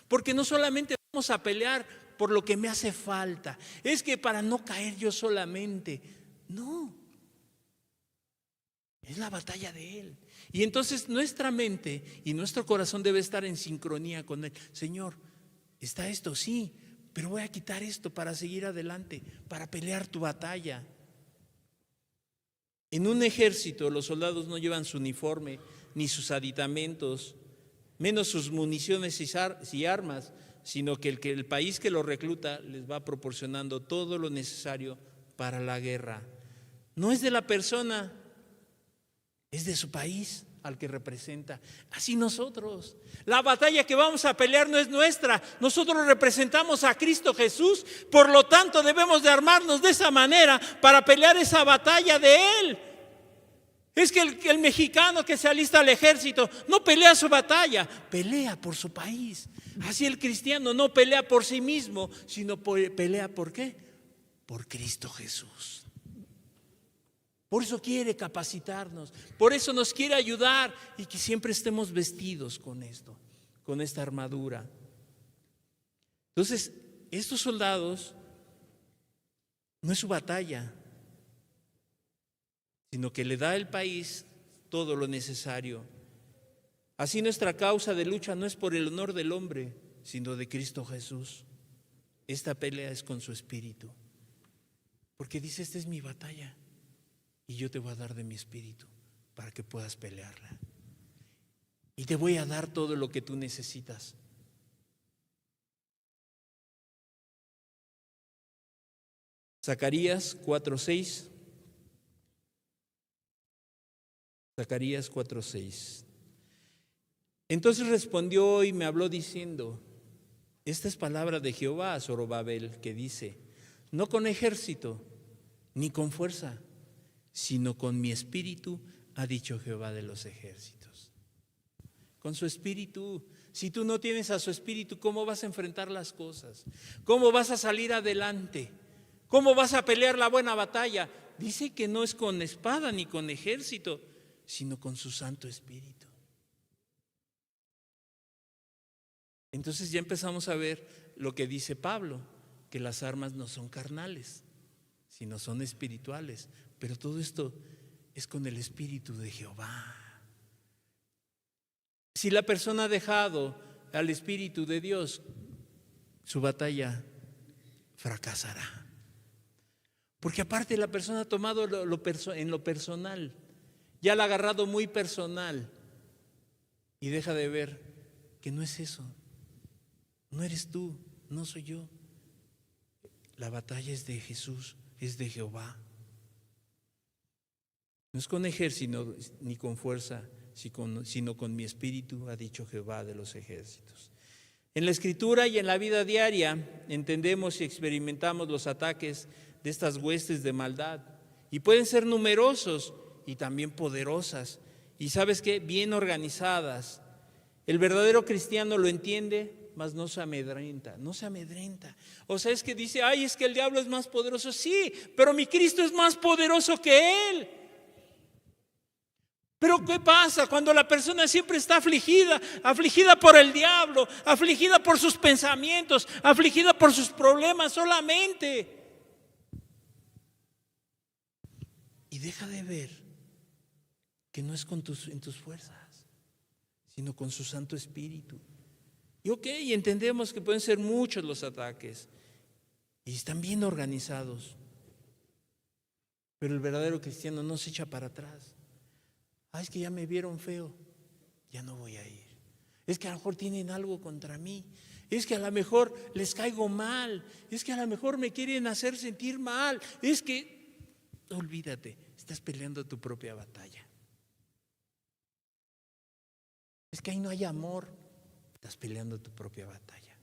Porque no solamente vamos a pelear por lo que me hace falta, es que para no caer yo solamente, no, es la batalla de Él. Y entonces nuestra mente y nuestro corazón debe estar en sincronía con Él. Señor, está esto, sí, pero voy a quitar esto para seguir adelante, para pelear tu batalla. En un ejército los soldados no llevan su uniforme ni sus aditamentos, menos sus municiones y armas, sino que el país que los recluta les va proporcionando todo lo necesario para la guerra. No es de la persona, es de su país al que representa. Así nosotros, la batalla que vamos a pelear no es nuestra, nosotros representamos a Cristo Jesús, por lo tanto debemos de armarnos de esa manera para pelear esa batalla de Él. Es que el mexicano que se alista al ejército no pelea su batalla, pelea por su país. Así el cristiano no pelea por sí mismo, sino pelea ¿por qué? Por Cristo Jesús. Por eso quiere capacitarnos, por eso nos quiere ayudar y que siempre estemos vestidos con esto, con esta armadura. Entonces, estos soldados no es su batalla, sino que le da al país todo lo necesario. Así nuestra causa de lucha no es por el honor del hombre, sino de Cristo Jesús. Esta pelea es con su espíritu, porque dice, esta es mi batalla. Y yo te voy a dar de mi espíritu para que puedas pelearla. Y te voy a dar todo lo que tú necesitas. Zacarías 4:6. Zacarías 4:6. Entonces respondió y me habló diciendo, esta es palabra de Jehová a Zorobabel, que dice, no con ejército ni con fuerza, sino con mi espíritu, ha dicho Jehová de los ejércitos. Con su espíritu. Si tú no tienes a su espíritu, ¿cómo vas a enfrentar las cosas? ¿Cómo vas a salir adelante? ¿Cómo vas a pelear la buena batalla? Dice que no es con espada ni con ejército, sino con su Santo Espíritu. Entonces ya empezamos a ver lo que dice Pablo, que las armas no son carnales, sino son espirituales. Pero todo esto es con el Espíritu de Jehová. Si la persona ha dejado al Espíritu de Dios, su batalla fracasará. Porque aparte la persona ha tomado en lo personal, ya la ha agarrado muy personal y deja de ver que no es eso. No eres tú, no soy yo. La batalla es de Jesús, es de Jehová. No es con ejército ni con fuerza, sino con mi espíritu, ha dicho Jehová de los ejércitos. En la Escritura y en la vida diaria entendemos y experimentamos los ataques de estas huestes de maldad. Y pueden ser numerosos y también poderosas. Y ¿sabes qué? Bien organizadas. El verdadero cristiano lo entiende, mas no se amedrenta, no se amedrenta. O sea, es que dice, ay, es que el diablo es más poderoso. Sí, pero mi Cristo es más poderoso que él. Pero ¿qué pasa cuando la persona siempre está afligida? Afligida por el diablo, afligida por sus pensamientos, afligida por sus problemas solamente. Y deja de ver que no es en tus fuerzas, sino con su Santo Espíritu. Y entendemos que pueden ser muchos los ataques y están bien organizados. Pero el verdadero cristiano no se echa para atrás. Es que ya me vieron feo, ya no voy a ir. Es que a lo mejor tienen algo contra mí. Es que a lo mejor les caigo mal. Es que a lo mejor me quieren hacer sentir mal. Es que, olvídate, estás peleando tu propia batalla. Es que ahí no hay amor, estás peleando tu propia batalla.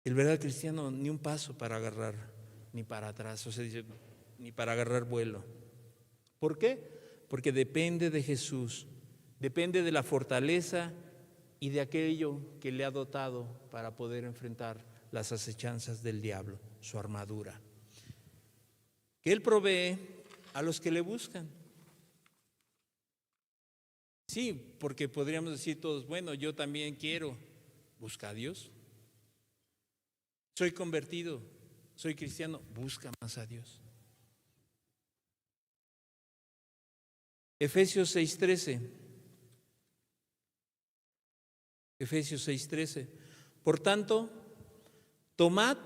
El verdadero cristiano ni un paso para agarrar, ni para atrás, o sea, dice, ni para agarrar vuelo. ¿Por qué? Porque depende de Jesús, depende de la fortaleza y de aquello que le ha dotado para poder enfrentar las acechanzas del diablo, su armadura. que Él provee a los que le buscan. Sí, porque podríamos decir todos, bueno, yo también quiero. Busca a Dios. Soy convertido, soy cristiano, busca más a Dios. Efesios 6:13. Efesios 6:13. Por tanto, tomad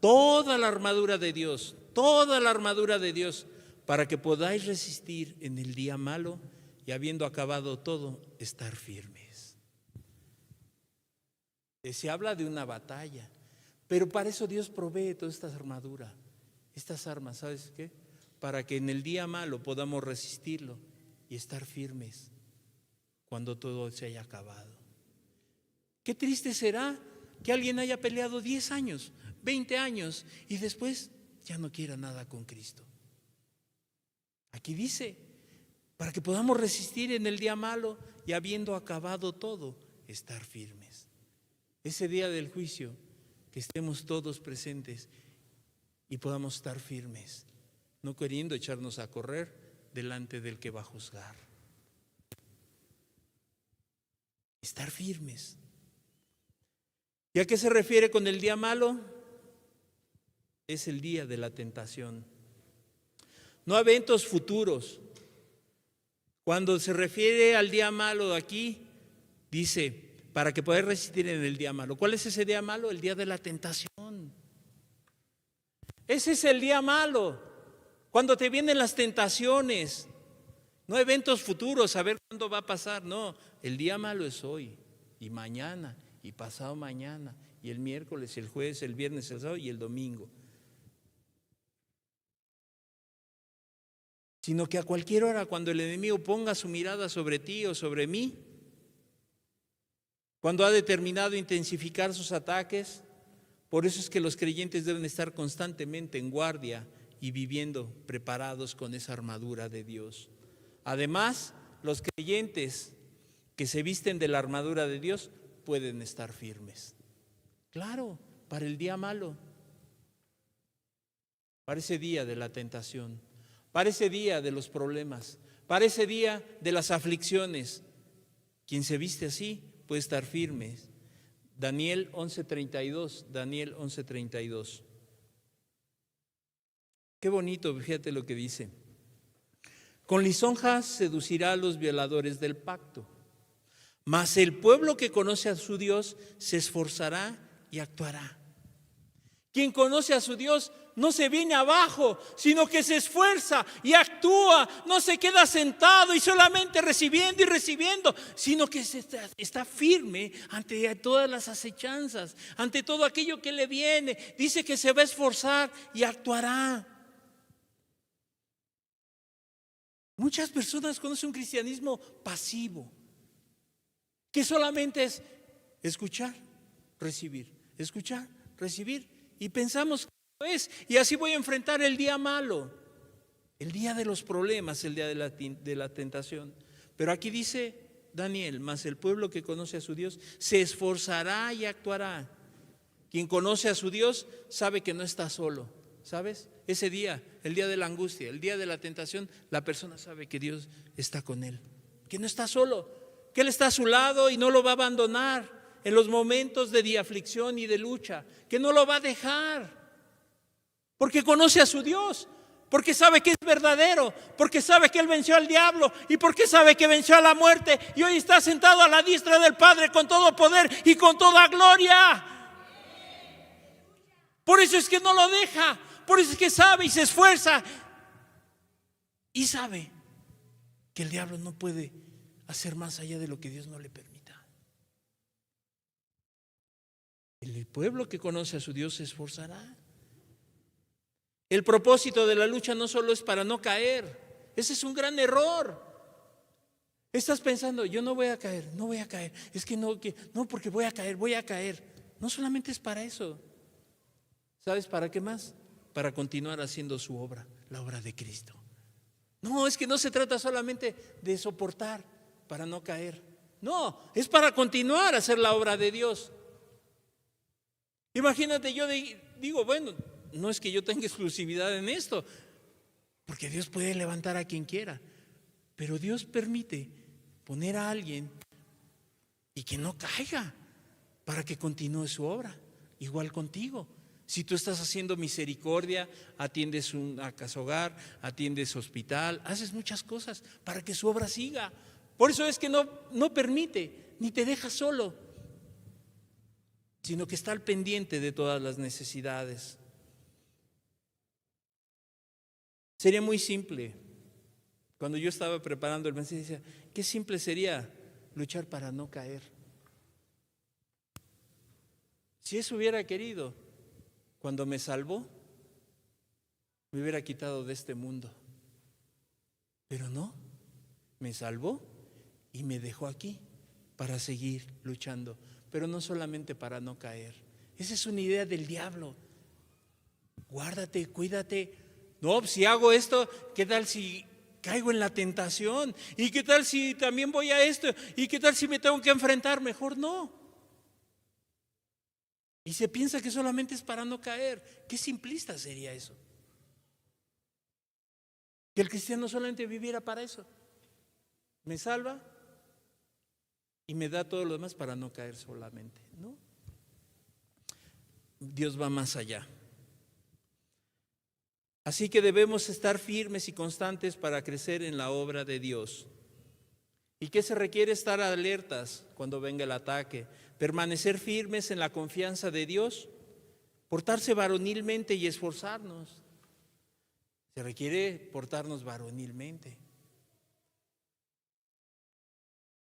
toda la armadura de Dios, toda la armadura de Dios, para que podáis resistir en el día malo y habiendo acabado todo, estar firmes. Se habla de una batalla, pero para eso Dios provee toda esta armadura, estas armas, ¿sabes qué? Para que en el día malo podamos resistirlo y estar firmes cuando todo se haya acabado. Qué triste será que alguien haya peleado 10 años, 20 años y después ya no quiera nada con Cristo. Aquí dice, para que podamos resistir en el día malo y habiendo acabado todo, estar firmes. Ese día del juicio, que estemos todos presentes y podamos estar firmes, no queriendo echarnos a correr delante del que va a juzgar. Estar firmes. ¿Y a qué se refiere con el día malo? Es el día de la tentación. No a eventos futuros. Cuando se refiere al día malo aquí, dice, para que podáis resistir en el día malo. ¿Cuál es ese día malo? El día de la tentación. Ese es el día malo. Cuando te vienen las tentaciones. No eventos futuros, a ver cuándo va a pasar. No, el día malo es hoy y mañana y pasado mañana y el miércoles, el jueves, el viernes, el sábado y el domingo. Sino que a cualquier hora, cuando el enemigo ponga su mirada sobre ti o sobre mí, cuando ha determinado intensificar sus ataques, por eso es que los creyentes deben estar constantemente en guardia y viviendo preparados con esa armadura de Dios. Además, los creyentes que se visten de la armadura de Dios pueden estar firmes. Claro, para el día malo, para ese día de la tentación, para ese día de los problemas, para ese día de las aflicciones. Quien se viste así puede estar firme. Daniel 11:32, Daniel 11:32. Qué bonito, fíjate lo que dice. Con lisonjas seducirá a los violadores del pacto, mas el pueblo que conoce a su Dios se esforzará y actuará. Quien conoce a su Dios no se viene abajo, sino que se esfuerza y actúa, no se queda sentado y solamente recibiendo y recibiendo, sino que está firme ante todas las acechanzas, ante todo aquello que le viene. Dice que se va a esforzar y actuará. Muchas personas conocen un cristianismo pasivo, que solamente es escuchar, recibir, escuchar, recibir, y pensamos que es, y así voy a enfrentar el día malo, el día de los problemas, el día de la tentación. Pero aquí dice Daniel, mas el pueblo que conoce a su Dios se esforzará y actuará. Quien conoce a su Dios sabe que no está solo, ¿sabes? Ese día, el día de la angustia, el día de la tentación, la persona sabe que Dios está con él, que no está solo, que Él está a su lado y no lo va a abandonar en los momentos de aflicción y de lucha, que no lo va a dejar, porque conoce a su Dios, porque sabe que es verdadero, porque sabe que Él venció al diablo y porque sabe que venció a la muerte y hoy está sentado a la diestra del Padre con todo poder y con toda gloria. Por eso es que no lo deja, por eso es que sabe y se esfuerza y sabe que el diablo no puede hacer más allá de lo que Dios no le permita. El pueblo que conoce a su Dios se esforzará. El propósito de la lucha no solo es para no caer. Ese es un gran error. Estás pensando, yo no voy a caer, no voy a caer. Es que no, porque voy a caer. No solamente es para eso. ¿Sabes para qué más? Para continuar haciendo su obra, la obra de Cristo. No, es que no se trata solamente de soportar para no caer. No, es para continuar a hacer la obra de Dios. Imagínate, yo digo, bueno, no es que yo tenga exclusividad en esto. Porque Dios puede levantar a quien quiera, pero Dios permite poner a alguien y que no caiga para que continúe su obra. Igual contigo. Si tú estás haciendo misericordia, atiendes una casa hogar, atiendes hospital, haces muchas cosas para que su obra siga. Por eso es que no permite, ni te deja solo, sino que está al pendiente de todas las necesidades. Sería muy simple. Cuando yo estaba preparando el mensaje, decía, qué simple sería luchar para no caer. Si eso hubiera querido, cuando me salvó, me hubiera quitado de este mundo. Pero no, me salvó y me dejó aquí para seguir luchando, pero no solamente para no caer. Esa es una idea del diablo. Guárdate, cuídate. No, si hago esto, ¿qué tal si caigo en la tentación? ¿Y qué tal si también voy a esto? ¿Y qué tal si me tengo que enfrentar? Mejor no. Y se piensa que solamente es para no caer. Qué simplista sería eso. Que el cristiano solamente viviera para eso. Me salva y me da todo lo demás para no caer solamente. No. Dios va más allá. Así que debemos estar firmes y constantes para crecer en la obra de Dios. ¿Y qué se requiere? Estar alertas cuando venga el ataque, permanecer firmes en la confianza de Dios, portarse varonilmente y esforzarnos. Se requiere portarnos varonilmente.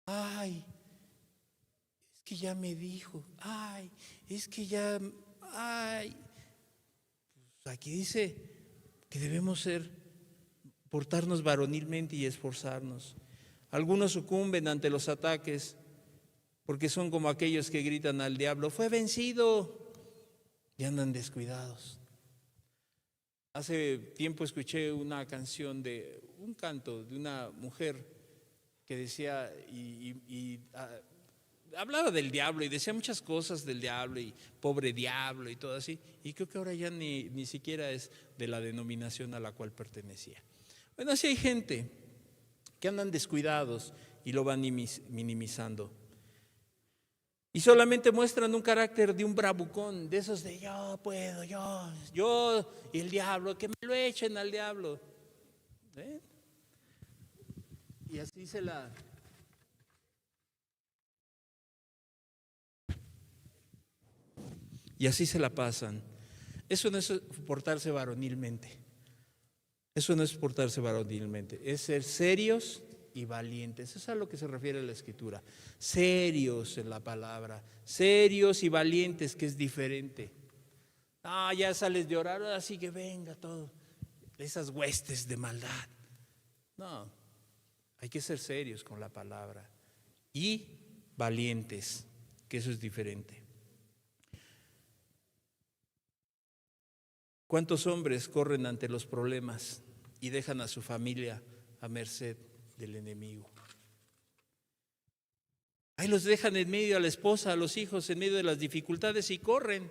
Ay, es que ya me dijo, ay, es que ya, ay. Pues aquí dice que debemos portarnos varonilmente y esforzarnos. Algunos sucumben ante los ataques porque son como aquellos que gritan al diablo, fue vencido, y andan descuidados. Hace tiempo escuché una canción un canto de una mujer que decía hablaba del diablo y decía muchas cosas del diablo y pobre diablo y todo así, y creo que ahora ya ni siquiera es de la denominación a la cual pertenecía. Bueno, así hay gente que andan descuidados y lo van minimizando. Y solamente muestran un carácter de un bravucón, de esos de yo puedo, yo y el diablo, que me lo echen al diablo. ¿Eh? Y así se la pasan. Eso no es portarse varonilmente. Eso no es portarse varonilmente. Es ser serios y valientes. Eso es a lo que se refiere la Escritura. Serios en la palabra. Serios y valientes, que es diferente. Ya sales de orar, así que venga todo. Esas huestes de maldad. No, hay que ser serios con la palabra. Y valientes, que eso es diferente. ¿Cuántos hombres corren ante los problemas y dejan a su familia a merced del enemigo? Ahí los dejan en medio a la esposa, a los hijos, en medio de las dificultades y corren.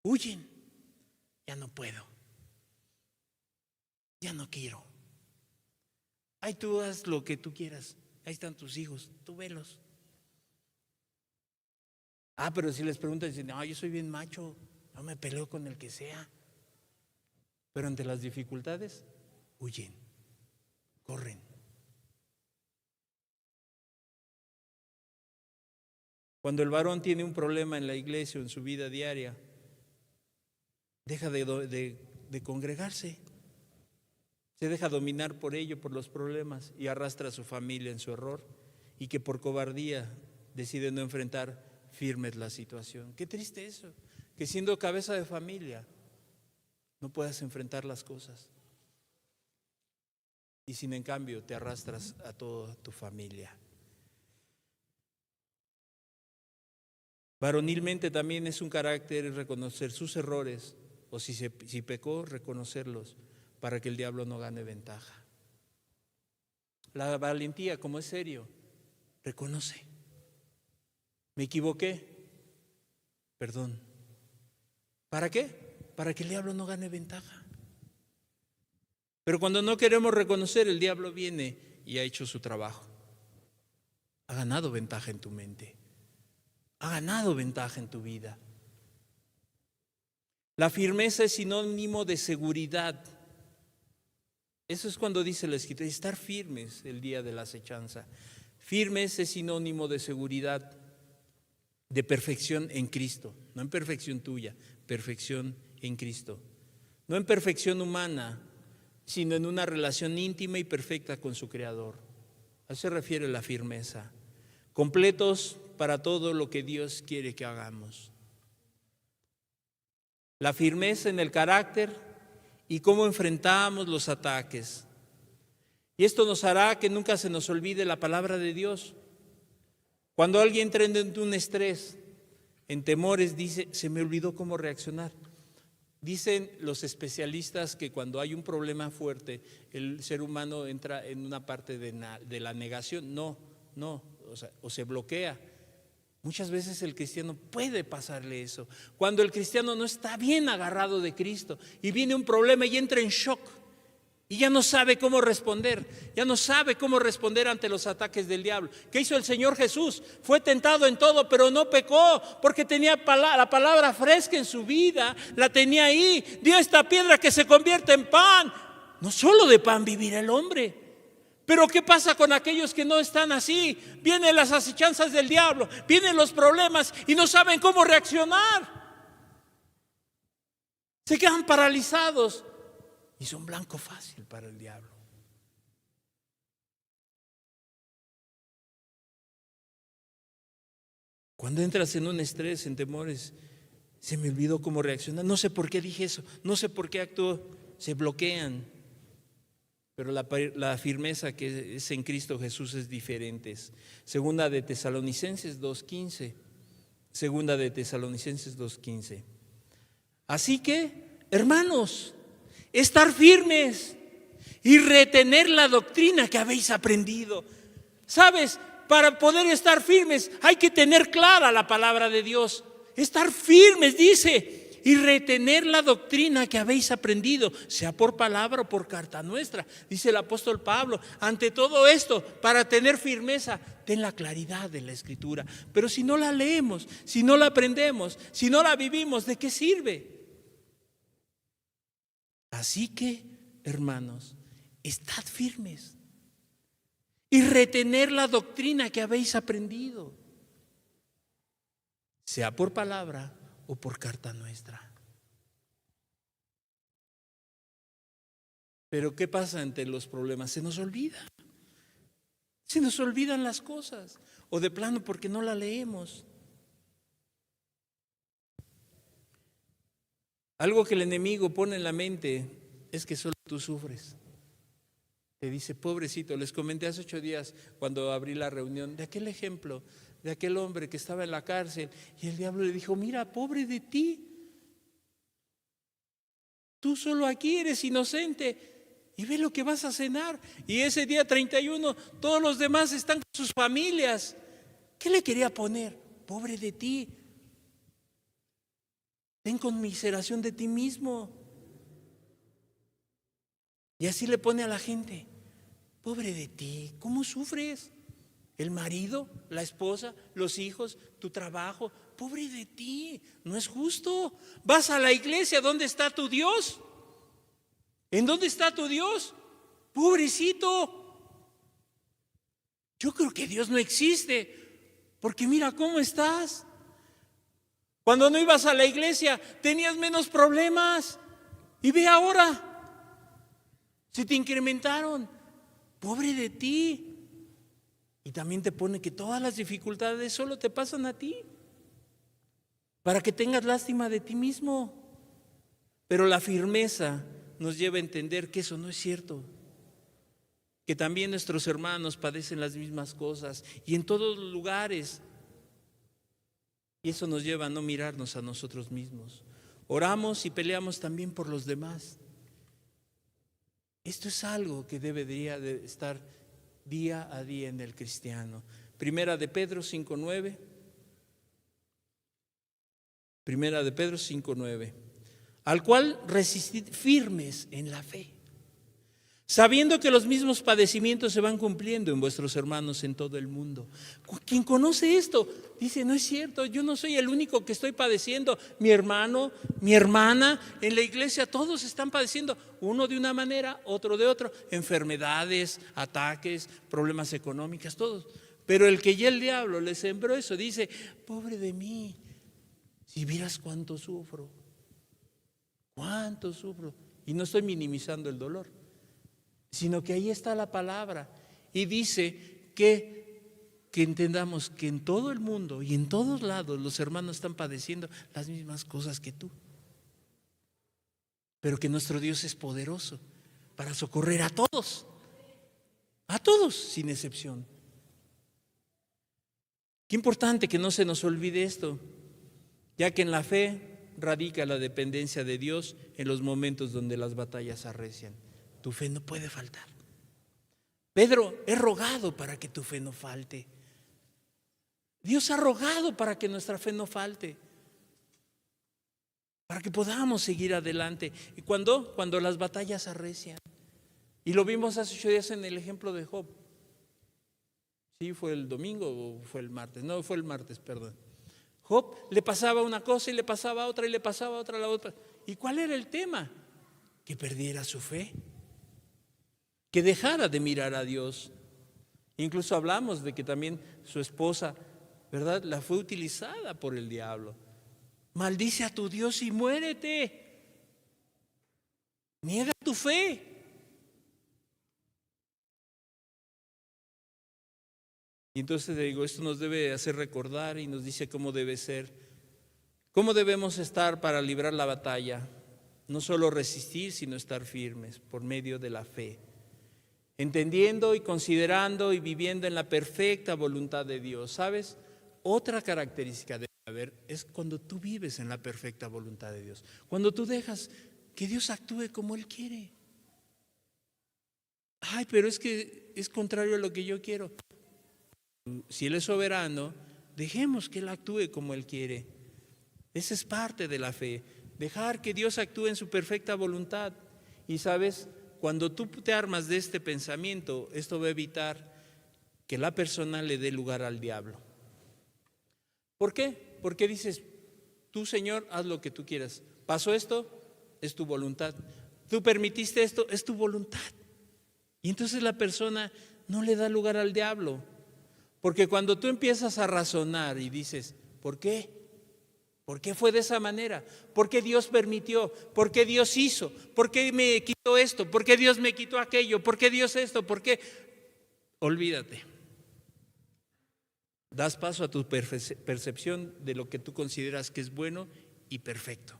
Huyen. Ya no puedo. Ya no quiero. Ay, tú haz lo que tú quieras. Ahí están tus hijos, tú velos. Pero si les preguntan, dicen, no, yo soy bien macho. No me peleo con el que sea. Pero ante las dificultades, huyen, corren. Cuando el varón tiene un problema en la iglesia o en su vida diaria, deja de congregarse. Se deja dominar por ello, por los problemas, y arrastra a su familia en su error, y que por cobardía decide no enfrentar firmes la situación. Qué triste eso. Que siendo cabeza de familia no puedas enfrentar las cosas y sin en cambio te arrastras a toda tu familia. Varonilmente también es un carácter reconocer sus errores o si pecó, reconocerlos para que el diablo no gane ventaja. La valentía, como es serio, reconoce. Me equivoqué, perdón. ¿Para qué? Para que el diablo no gane ventaja. Pero cuando no queremos reconocer, el diablo viene y ha hecho su trabajo. Ha ganado ventaja en tu mente. Ha ganado ventaja en tu vida. La firmeza es sinónimo de seguridad. Eso es cuando dice la Escritura, estar firmes el día de la acechanza. Firmes es sinónimo de seguridad, de perfección en Cristo. No en perfección tuya, perfección en Cristo. No en perfección humana, sino en una relación íntima y perfecta con su Creador. A eso se refiere la firmeza. Completos para todo lo que Dios quiere que hagamos. La firmeza en el carácter y cómo enfrentamos los ataques. Y esto nos hará que nunca se nos olvide la palabra de Dios. Cuando alguien entra en un estrés, en temores, dice, se me olvidó cómo reaccionar. Dicen los especialistas que cuando hay un problema fuerte, el ser humano entra en una parte de la negación. No, o se bloquea. Muchas veces el cristiano puede pasarle eso. Cuando el cristiano no está bien agarrado de Cristo y viene un problema y entra en shock y ya no sabe cómo responder, ya no sabe cómo responder ante los ataques del diablo. ¿Qué hizo el Señor Jesús? Fue tentado en todo, pero no pecó porque tenía la palabra fresca en su vida, la tenía ahí. Dio esta piedra que se convierte en pan. No solo de pan vivirá el hombre. Pero ¿qué pasa con aquellos que no están así? Vienen las acechanzas del diablo, vienen los problemas y no saben cómo reaccionar. Se quedan paralizados y son blanco fácil para el diablo. Cuando entras en un estrés, en temores, se me olvidó cómo reaccionar. No sé por qué dije eso, no sé por qué actuó. Se bloquean. Pero la firmeza que es en Cristo Jesús es diferente. Segunda de Tesalonicenses 2:15. Segunda de Tesalonicenses 2:15. Así que, hermanos, estar firmes y retener la doctrina que habéis aprendido. ¿Sabes? Para poder estar firmes hay que tener clara la palabra de Dios. Estar firmes, dice, y retener la doctrina que habéis aprendido, sea por palabra o por carta nuestra. Dice el apóstol Pablo, ante todo esto, para tener firmeza, ten la claridad de la Escritura. Pero si no la leemos, si no la aprendemos, si no la vivimos, ¿de qué sirve? Así que, hermanos, estad firmes y retener la doctrina que habéis aprendido, sea por palabra o por carta nuestra. Pero ¿qué pasa ante los problemas? Se nos olvida. Se nos olvidan las cosas. O de plano porque no la leemos. Algo que el enemigo pone en la mente es que solo tú sufres. Te dice, pobrecito, les comenté hace 8 días cuando abrí la reunión de aquel ejemplo, de aquel hombre que estaba en la cárcel y el diablo le dijo, mira, pobre de ti, tú solo aquí eres inocente y ve lo que vas a cenar. Y ese día 31 todos los demás están con sus familias. ¿Qué le quería poner? Pobre de ti, ten conmiseración de ti mismo. Y así le pone a la gente, pobre de ti, ¿cómo sufres? El marido, la esposa, los hijos, tu trabajo, pobre de ti, no es justo. Vas a la iglesia, ¿dónde está tu Dios? ¿En dónde está tu Dios? Pobrecito. Yo creo que Dios no existe, porque mira cómo estás. Cuando no ibas a la iglesia tenías menos problemas y ve ahora, se te incrementaron. Pobre de ti. Y también te pone que todas las dificultades solo te pasan a ti, para que tengas lástima de ti mismo. Pero la firmeza nos lleva a entender que eso no es cierto, que también nuestros hermanos padecen las mismas cosas y en todos los lugares. Y eso nos lleva a no mirarnos a nosotros mismos. Oramos y peleamos también por los demás. Esto es algo que debería de estar día a día en el cristiano. Primera de Pedro 5:9. Primera de Pedro 5:9. Al cual resistid firmes en la fe, sabiendo que los mismos padecimientos se van cumpliendo en vuestros hermanos en todo el mundo. Quien conoce esto dice, no es cierto, yo no soy el único que estoy padeciendo. Mi hermano, mi hermana, en la iglesia todos están padeciendo, uno de una manera, otro de otra, enfermedades, ataques, problemas económicos, todos. Pero el que ya el diablo le sembró eso, dice, pobre de mí, si vieras cuánto sufro. Y no estoy minimizando el dolor, sino que ahí está la palabra. Y dice que entendamos que en todo el mundo y en todos lados los hermanos están padeciendo las mismas cosas que tú. Pero que nuestro Dios es poderoso para socorrer a todos sin excepción. Qué importante que no se nos olvide esto, ya que en la fe radica la dependencia de Dios en los momentos donde las batallas arrecian. Tu fe no puede faltar. Pedro, he rogado para que tu fe no falte. Dios ha rogado para que nuestra fe no falte, para que podamos seguir adelante. ¿Y cuando las batallas arrecian? Y lo vimos hace 8 días en el ejemplo de Job. ¿Sí fue el domingo o fue el martes? No, fue el martes, perdón. Job le pasaba una cosa y le pasaba otra y le pasaba otra a la otra. ¿Y cuál era el tema? Que perdiera su fe, que dejara de mirar a Dios. Incluso hablamos de que también su esposa, ¿verdad?, la fue utilizada por el diablo. Maldice a tu Dios y muérete. Niega tu fe. Y entonces digo, esto nos debe hacer recordar y nos dice cómo debe ser, cómo debemos estar para librar la batalla. No solo resistir, sino estar firmes por medio de la fe, entendiendo y considerando y viviendo en la perfecta voluntad de Dios. ¿Sabes? Otra característica debe haber es cuando tú vives en la perfecta voluntad de Dios, cuando tú dejas que Dios actúe como Él quiere. Ay, pero es que es contrario a lo que yo quiero. Si Él es soberano, dejemos que Él actúe como Él quiere. Esa es parte de la fe, dejar que Dios actúe en su perfecta voluntad. Y sabes, cuando tú te armas de este pensamiento, esto va a evitar que la persona le dé lugar al diablo. ¿Por qué? Porque dices, tú, Señor, haz lo que tú quieras. ¿Pasó esto? Es tu voluntad. ¿Tú permitiste esto? Es tu voluntad. Y entonces la persona no le da lugar al diablo. Porque cuando tú empiezas a razonar y dices, ¿por qué? ¿Por qué fue de esa manera? ¿Por qué Dios permitió? ¿Por qué Dios hizo? ¿Por qué me quitó esto? ¿Por qué Dios me quitó aquello? ¿Por qué Dios esto? ¿Por qué? Olvídate. Das paso a tu percepción de lo que tú consideras que es bueno y perfecto.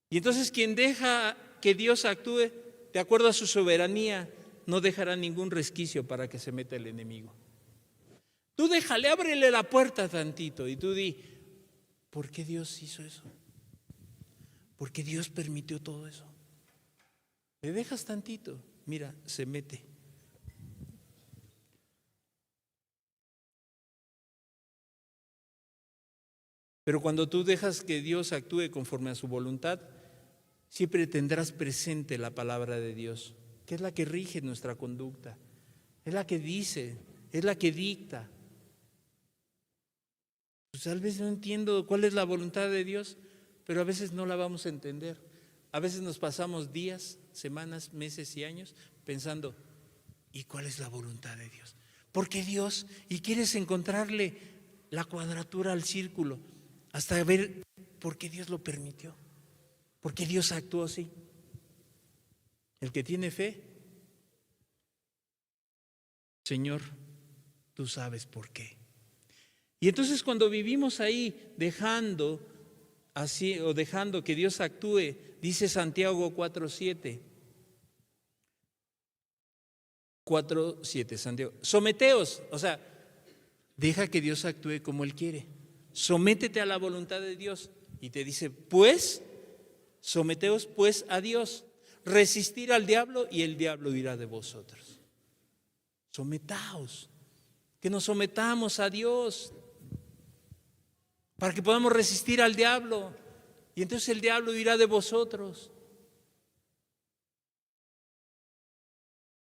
Y entonces quien deja que Dios actúe de acuerdo a su soberanía, no dejará ningún resquicio para que se meta el enemigo. Tú déjale, ábrele la puerta tantito y tú di, ¿por qué Dios hizo eso? ¿Por qué Dios permitió todo eso? Le dejas tantito, mira, se mete. Pero cuando tú dejas que Dios actúe conforme a su voluntad, siempre tendrás presente la palabra de Dios, que es la que rige nuestra conducta, es la que dice, es la que dicta. Pues tal vez no entiendo cuál es la voluntad de Dios, pero a veces no la vamos a entender. A veces nos pasamos días, semanas, meses y años pensando, ¿y cuál es la voluntad de Dios? ¿Por qué Dios? Y quieres encontrarle la cuadratura al círculo hasta ver por qué Dios lo permitió, por qué Dios actuó así. El que tiene fe, Señor, tú sabes por qué. Y entonces cuando vivimos ahí dejando así o dejando que Dios actúe, dice Santiago 4:7. 4:7, Santiago. Someteos, o sea, deja que Dios actúe como Él quiere. Sométete a la voluntad de Dios. Y te dice, pues, someteos pues a Dios. Resistir al diablo y el diablo huirá de vosotros. Sometaos. Que nos sometamos a Dios para que podamos resistir al diablo. Y entonces el diablo huirá de vosotros.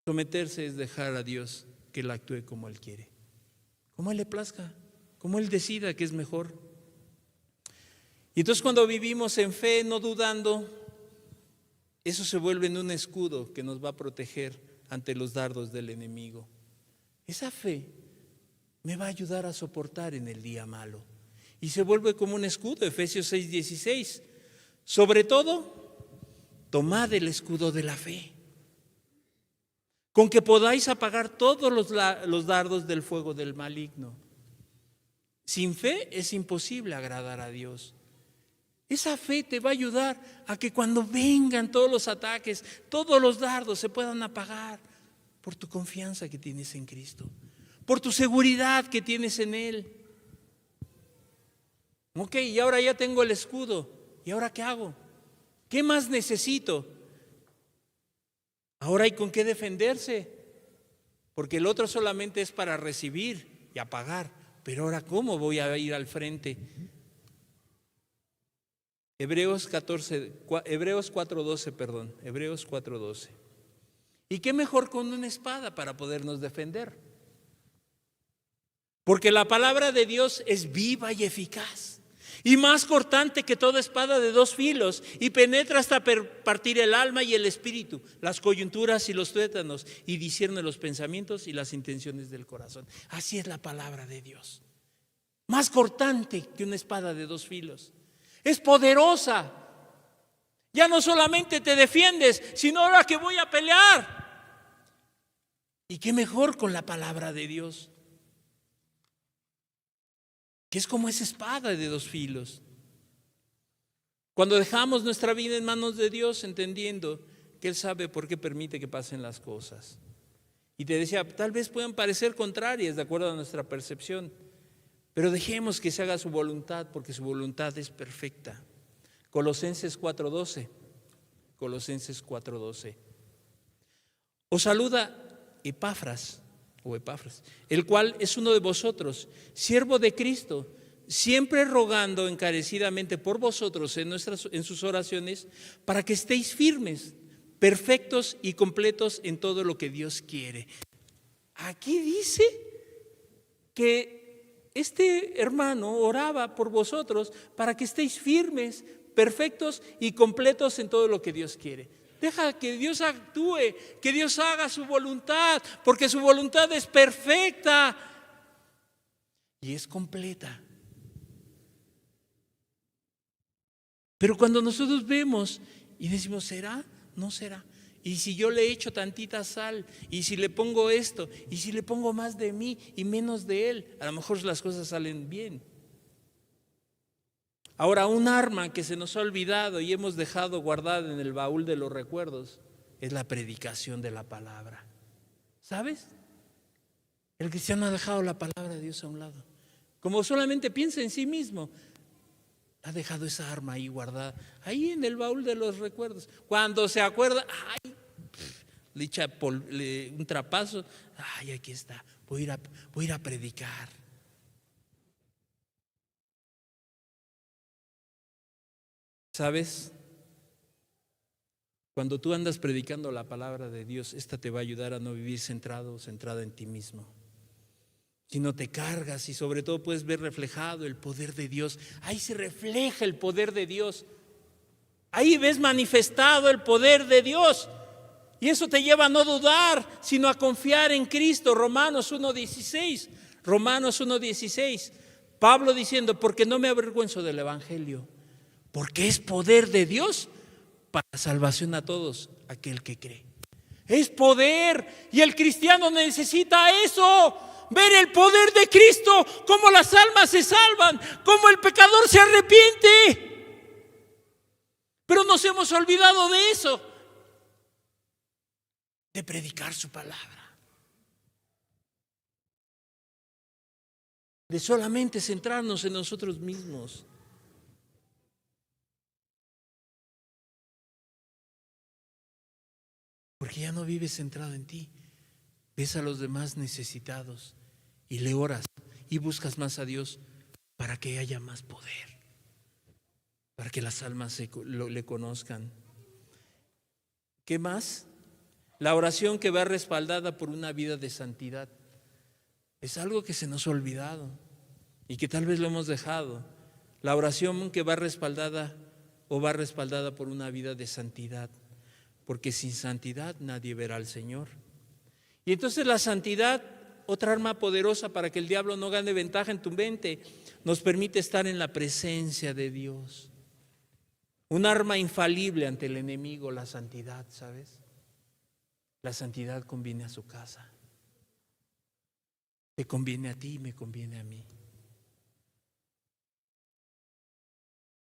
Someterse es dejar a Dios que Él actúe como Él quiere, como a Él le plazca, como Él decida que es mejor. Y entonces cuando vivimos en fe, no dudando, eso se vuelve en un escudo que nos va a proteger ante los dardos del enemigo. Esa fe me va a ayudar a soportar en el día malo. Y se vuelve como un escudo, Efesios 6:16. Sobre todo, tomad el escudo de la fe, con que podáis apagar todos los dardos del fuego del maligno. Sin fe es imposible agradar a Dios. Esa fe te va a ayudar a que cuando vengan todos los ataques, todos los dardos se puedan apagar por tu confianza que tienes en Cristo, por tu seguridad que tienes en Él. Ok, y ahora ya tengo el escudo. ¿Y ahora qué hago? ¿Qué más necesito? Ahora hay con qué defenderse, porque el otro solamente es para recibir y apagar. Pero ahora, ¿cómo voy a ir al frente? Hebreos 4:12. ¿Y qué mejor con una espada para podernos defender? Porque la palabra de Dios es viva y eficaz, y más cortante que toda espada de dos filos, y penetra hasta partir el alma y el espíritu, las coyunturas y los tuétanos, y discierne los pensamientos y las intenciones del corazón. Así es la palabra de Dios. Más cortante que una espada de dos filos. Es poderosa. Ya no solamente te defiendes, sino ahora que voy a pelear. Y qué mejor con la palabra de Dios, que es como esa espada de dos filos. Cuando dejamos nuestra vida en manos de Dios, entendiendo que Él sabe por qué permite que pasen las cosas. Y te decía, tal vez puedan parecer contrarias de acuerdo a nuestra percepción, pero dejemos que se haga su voluntad, porque su voluntad es perfecta. Colosenses 4:12. Os saluda Epafras, el cual es uno de vosotros, siervo de Cristo, siempre rogando encarecidamente por vosotros en sus oraciones, para que estéis firmes, perfectos y completos en todo lo que Dios quiere. Aquí dice que este hermano oraba por vosotros para que estéis firmes, perfectos y completos en todo lo que Dios quiere. Deja que Dios actúe, que Dios haga su voluntad, porque su voluntad es perfecta y es completa. Pero cuando nosotros vemos y decimos, ¿será? ¿No será? Y si yo le echo tantita sal, y si le pongo esto, y si le pongo más de mí y menos de él, a lo mejor las cosas salen bien. Ahora, un arma que se nos ha olvidado y hemos dejado guardada en el baúl de los recuerdos es la predicación de la palabra. ¿Sabes? El cristiano ha dejado la palabra de Dios a un lado. Como solamente piensa en sí mismo, ha dejado esa arma ahí guardada, ahí en el baúl de los recuerdos. Cuando se acuerda, ay, le echa un trapazo, ay, aquí está, voy a ir a predicar. ¿Sabes? Cuando tú andas predicando la palabra de Dios, esta te va a ayudar a no vivir centrada en ti mismo. Si no te cargas, y sobre todo puedes ver reflejado el poder de Dios. Ahí se refleja el poder de Dios. Ahí ves manifestado el poder de Dios. Y eso te lleva a no dudar, sino a confiar en Cristo. Romanos 1:16. Pablo diciendo, porque no me avergüenzo del evangelio, porque es poder de Dios para salvación a todos aquel que cree. Es poder, y el cristiano necesita eso. Ver el poder de Cristo, cómo las almas se salvan, cómo el pecador se arrepiente. Pero nos hemos olvidado de eso, de predicar su palabra, de solamente centrarnos en nosotros mismos. Porque ya no vives centrado en ti. Ves a los demás necesitados y le oras y buscas más a Dios para que haya más poder, para que las almas le conozcan. ¿Qué más? La oración que va respaldada por una vida de santidad. Es algo que se nos ha olvidado y que tal vez lo hemos dejado. La oración que va respaldada por una vida de santidad, porque sin santidad nadie verá al Señor. Y entonces la santidad, otra arma poderosa para que el diablo no gane ventaja en tu mente, nos permite estar en la presencia de Dios. Un arma infalible ante el enemigo, la santidad, ¿sabes? La santidad conviene a su casa. Te conviene a ti y me conviene a mí.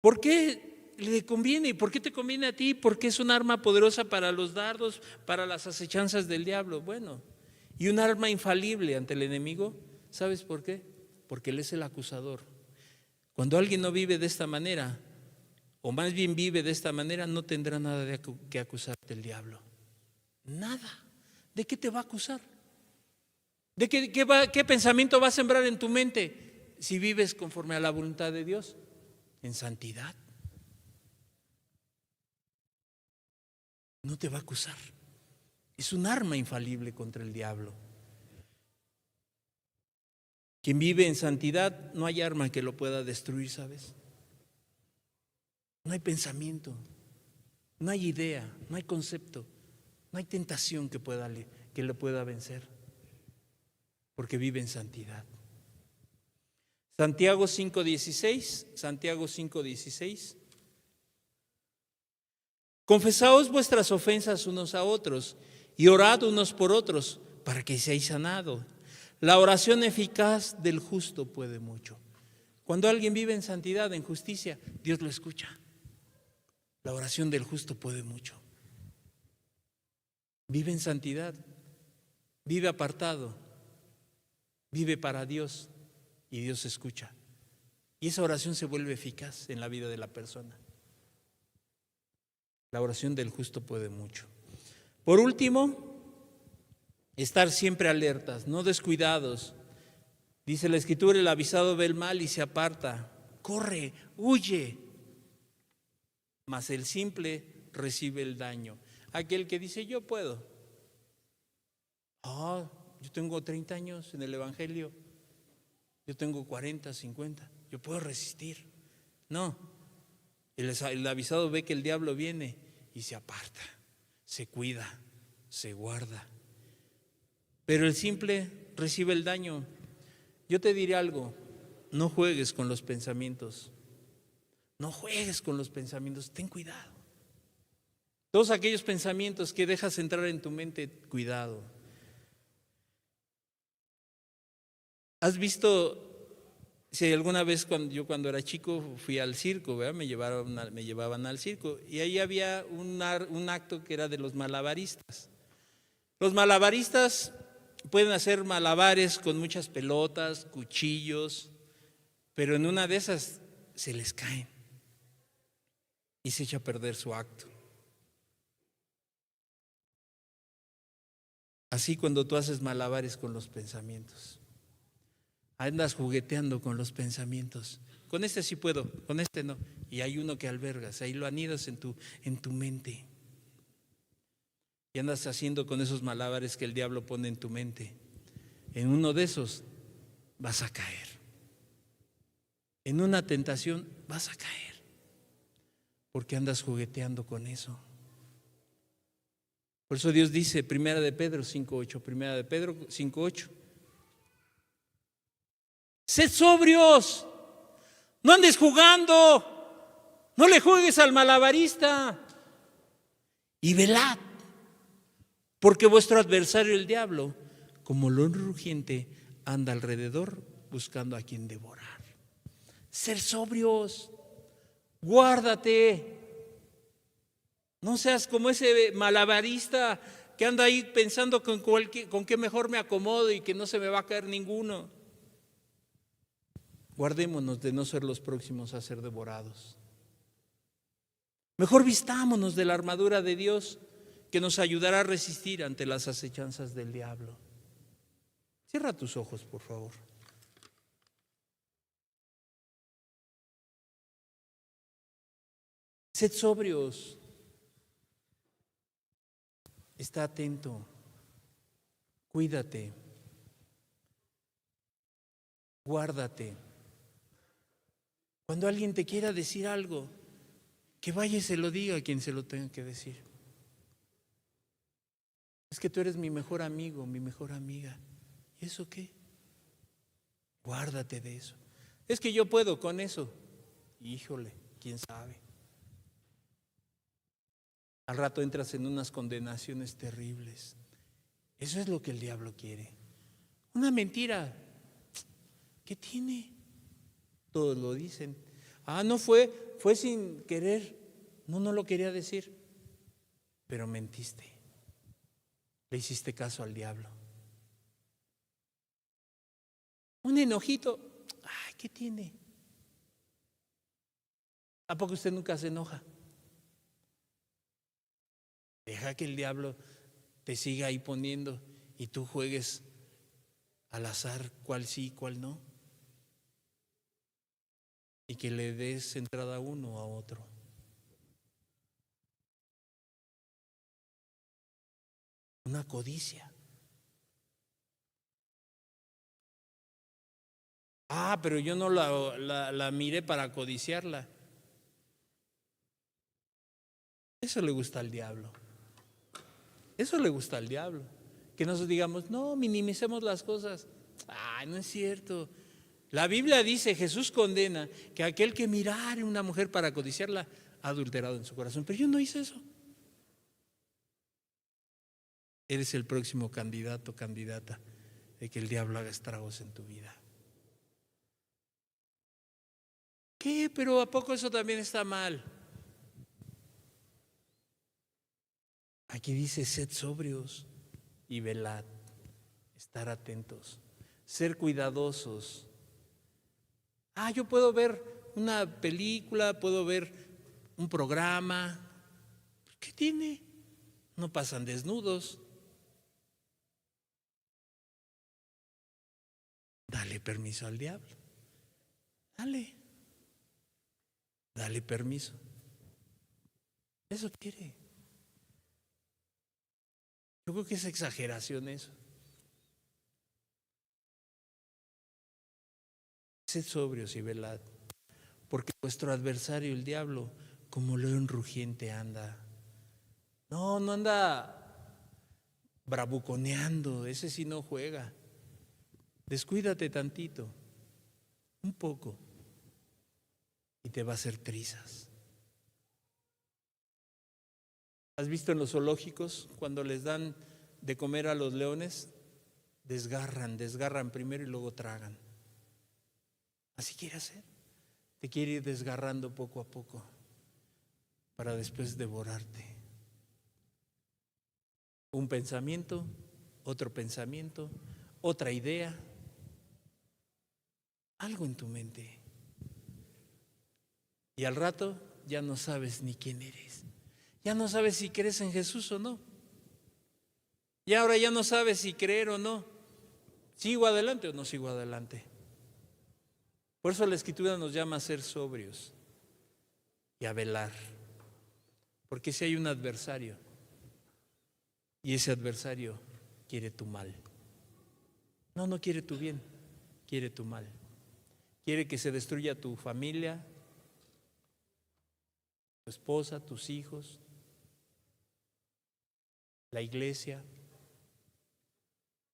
¿Por qué le conviene? ¿Y por qué te conviene a ti? Porque es un arma poderosa para los dardos, para las acechanzas del diablo. Bueno, y un arma infalible ante el enemigo. ¿Sabes por qué? Porque él es el acusador. Cuando alguien no vive de esta manera, o más bien vive de esta manera, no tendrá nada que acusarte el diablo. Nada. ¿De qué te va a acusar? ¿De qué pensamiento va a sembrar en tu mente si vives conforme a la voluntad de Dios? En santidad. No te va a acusar. Es un arma infalible contra el diablo. Quien vive en santidad, no hay arma que lo pueda destruir, ¿sabes? No hay pensamiento, no hay idea, no hay concepto, no hay tentación que le pueda vencer, porque vive en santidad. Santiago 5:16. Confesaos vuestras ofensas unos a otros y orad unos por otros para que seáis sanados. La oración eficaz del justo puede mucho. Cuando alguien vive en santidad, en justicia, Dios lo escucha. La oración del justo puede mucho. Vive en santidad, vive apartado, vive para Dios y Dios escucha. Y esa oración se vuelve eficaz en la vida de la persona. La oración del justo puede mucho. Por último, estar siempre alertas, no descuidados. Dice la Escritura, el avisado ve el mal y se aparta, corre, huye. Mas el simple recibe el daño. Aquel que dice, yo puedo. Yo tengo 30 años en el Evangelio. Yo tengo 40, 50. Yo puedo resistir. No. El avisado ve que el diablo viene y se aparta, se cuida, se guarda. Pero el simple recibe el daño. Yo te diré algo, no juegues con los pensamientos. No juegues con los pensamientos, ten cuidado. Todos aquellos pensamientos que dejas entrar en tu mente, cuidado. ¿Has visto, si alguna vez cuando era chico fui al circo, ¿verdad? Me llevaban al circo y ahí había un acto que era de los malabaristas. Los malabaristas pueden hacer malabares con muchas pelotas, cuchillos, pero en una de esas se les caen y se echa a perder su acto. Así cuando tú haces malabares con los pensamientos, andas jugueteando con los pensamientos. Con este sí puedo, con este no. Y hay uno que albergas, ahí lo anidas en tu mente. Y andas haciendo con esos malabares que el diablo pone en tu mente. En uno de esos vas a caer. En una tentación vas a caer. Porque andas jugueteando con eso. Por eso Dios dice, Primera de Pedro 5:8. Sed sobrios, no andes jugando, no le juegues al malabarista y velad, porque vuestro adversario el diablo, como león rugiente, anda alrededor buscando a quien devorar. Ser sobrios, guárdate, no seas como ese malabarista que anda ahí pensando con qué mejor me acomodo y que no se me va a caer ninguno. Guardémonos de no ser los próximos a ser devorados. Mejor vistámonos de la armadura de Dios que nos ayudará a resistir ante las acechanzas del diablo. Cierra tus ojos, por favor. Sed sobrios. Está atento, cuídate, guárdate. Cuando alguien te quiera decir algo, que vaya y se lo diga a quien se lo tenga que decir. Es que tú eres mi mejor amigo, mi mejor amiga. ¿Y eso qué? Guárdate de eso. Es que yo puedo con eso. Híjole, quién sabe. Al rato entras en unas condenaciones terribles. Eso es lo que el diablo quiere. Una mentira. ¿Qué tiene? Todos lo dicen. No fue sin querer. No lo quería decir. Pero mentiste. Le hiciste caso al diablo. Un enojito. Ay, ¿qué tiene? ¿A poco usted nunca se enoja? Deja que el diablo te siga ahí poniendo y tú juegues al azar cuál sí, cuál no. Y que le des entrada a uno o a otro. Una codicia. Pero yo no la miré para codiciarla. Eso le gusta al diablo. Eso le gusta al diablo. Que nosotros digamos, no, minimicemos las cosas. No es cierto. La Biblia dice, Jesús condena que aquel que mirare a una mujer para codiciarla ha adulterado en su corazón. Pero yo no hice eso. Eres el próximo candidato, candidata de que el diablo haga estragos en tu vida. ¿Qué? ¿Pero a poco eso también está mal? Aquí dice, sed sobrios y velad, estar atentos, ser cuidadosos. Yo puedo ver una película, puedo ver un programa. ¿Qué tiene? No pasan desnudos. Dale permiso al diablo. Dale permiso. Eso quiere. Yo creo que es exageración eso. Sed sobrios y velad, porque vuestro adversario, el diablo, como león rugiente anda. No anda bravuconeando, ese sí no juega. Descuídate tantito, un poco, y te va a hacer trizas. ¿Has visto en los zoológicos cuando les dan de comer a los leones? Desgarran primero y luego tragan. Así quiere hacer. Te quiere ir desgarrando poco a poco para después devorarte. Un pensamiento, otro pensamiento, otra idea, algo en tu mente. Y al rato ya no sabes ni quién eres. Ya no sabes si crees en Jesús o no. Y ahora ya no sabes si creer o no. ¿Sigo adelante o no sigo adelante? Por eso la Escritura nos llama a ser sobrios y a velar. Porque si hay un adversario, y ese adversario quiere tu mal. No quiere tu bien, quiere tu mal. Quiere que se destruya tu familia, tu esposa, tus hijos, la iglesia.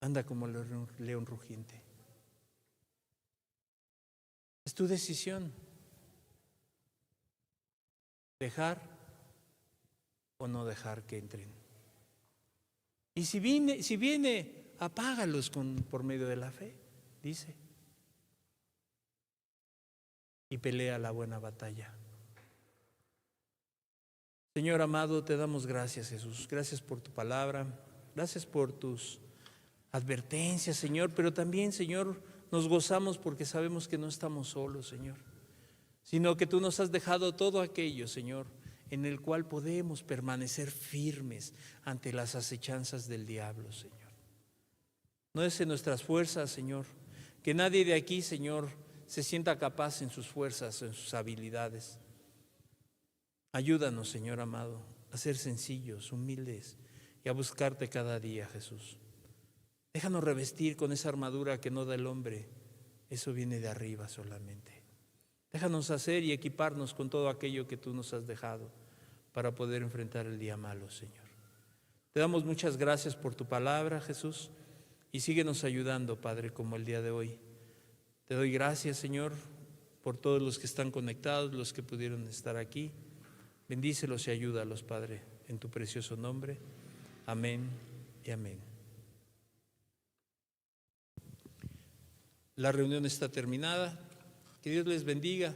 Anda como león rugiente. Es tu decisión. Dejar o no dejar que entren. Y si viene, apágalos por medio de la fe, dice. Y pelea la buena batalla. Señor amado, te damos gracias, Jesús. Gracias por tu palabra. Gracias por tus advertencias, Señor. Pero también, Señor, nos gozamos porque sabemos que no estamos solos, Señor. Sino que tú nos has dejado todo aquello, Señor, en el cual podemos permanecer firmes ante las acechanzas del diablo, Señor. No es en nuestras fuerzas, Señor. Que nadie de aquí, Señor, se sienta capaz en sus fuerzas, en sus habilidades. Ayúdanos, Señor amado, a ser sencillos, humildes y a buscarte cada día, Jesús. Déjanos revestir con esa armadura que no da el hombre. Eso viene de arriba solamente. Déjanos hacer y equiparnos con todo aquello que tú nos has dejado para poder enfrentar el día malo, Señor. Te damos muchas gracias por tu palabra, Jesús, y síguenos ayudando, Padre, como el día de hoy. Te doy gracias, Señor, por todos los que están conectados, los que pudieron estar aquí. Bendícelos y ayúdalos, Padre, en tu precioso nombre. Amén y amén. La reunión está terminada. Que Dios les bendiga.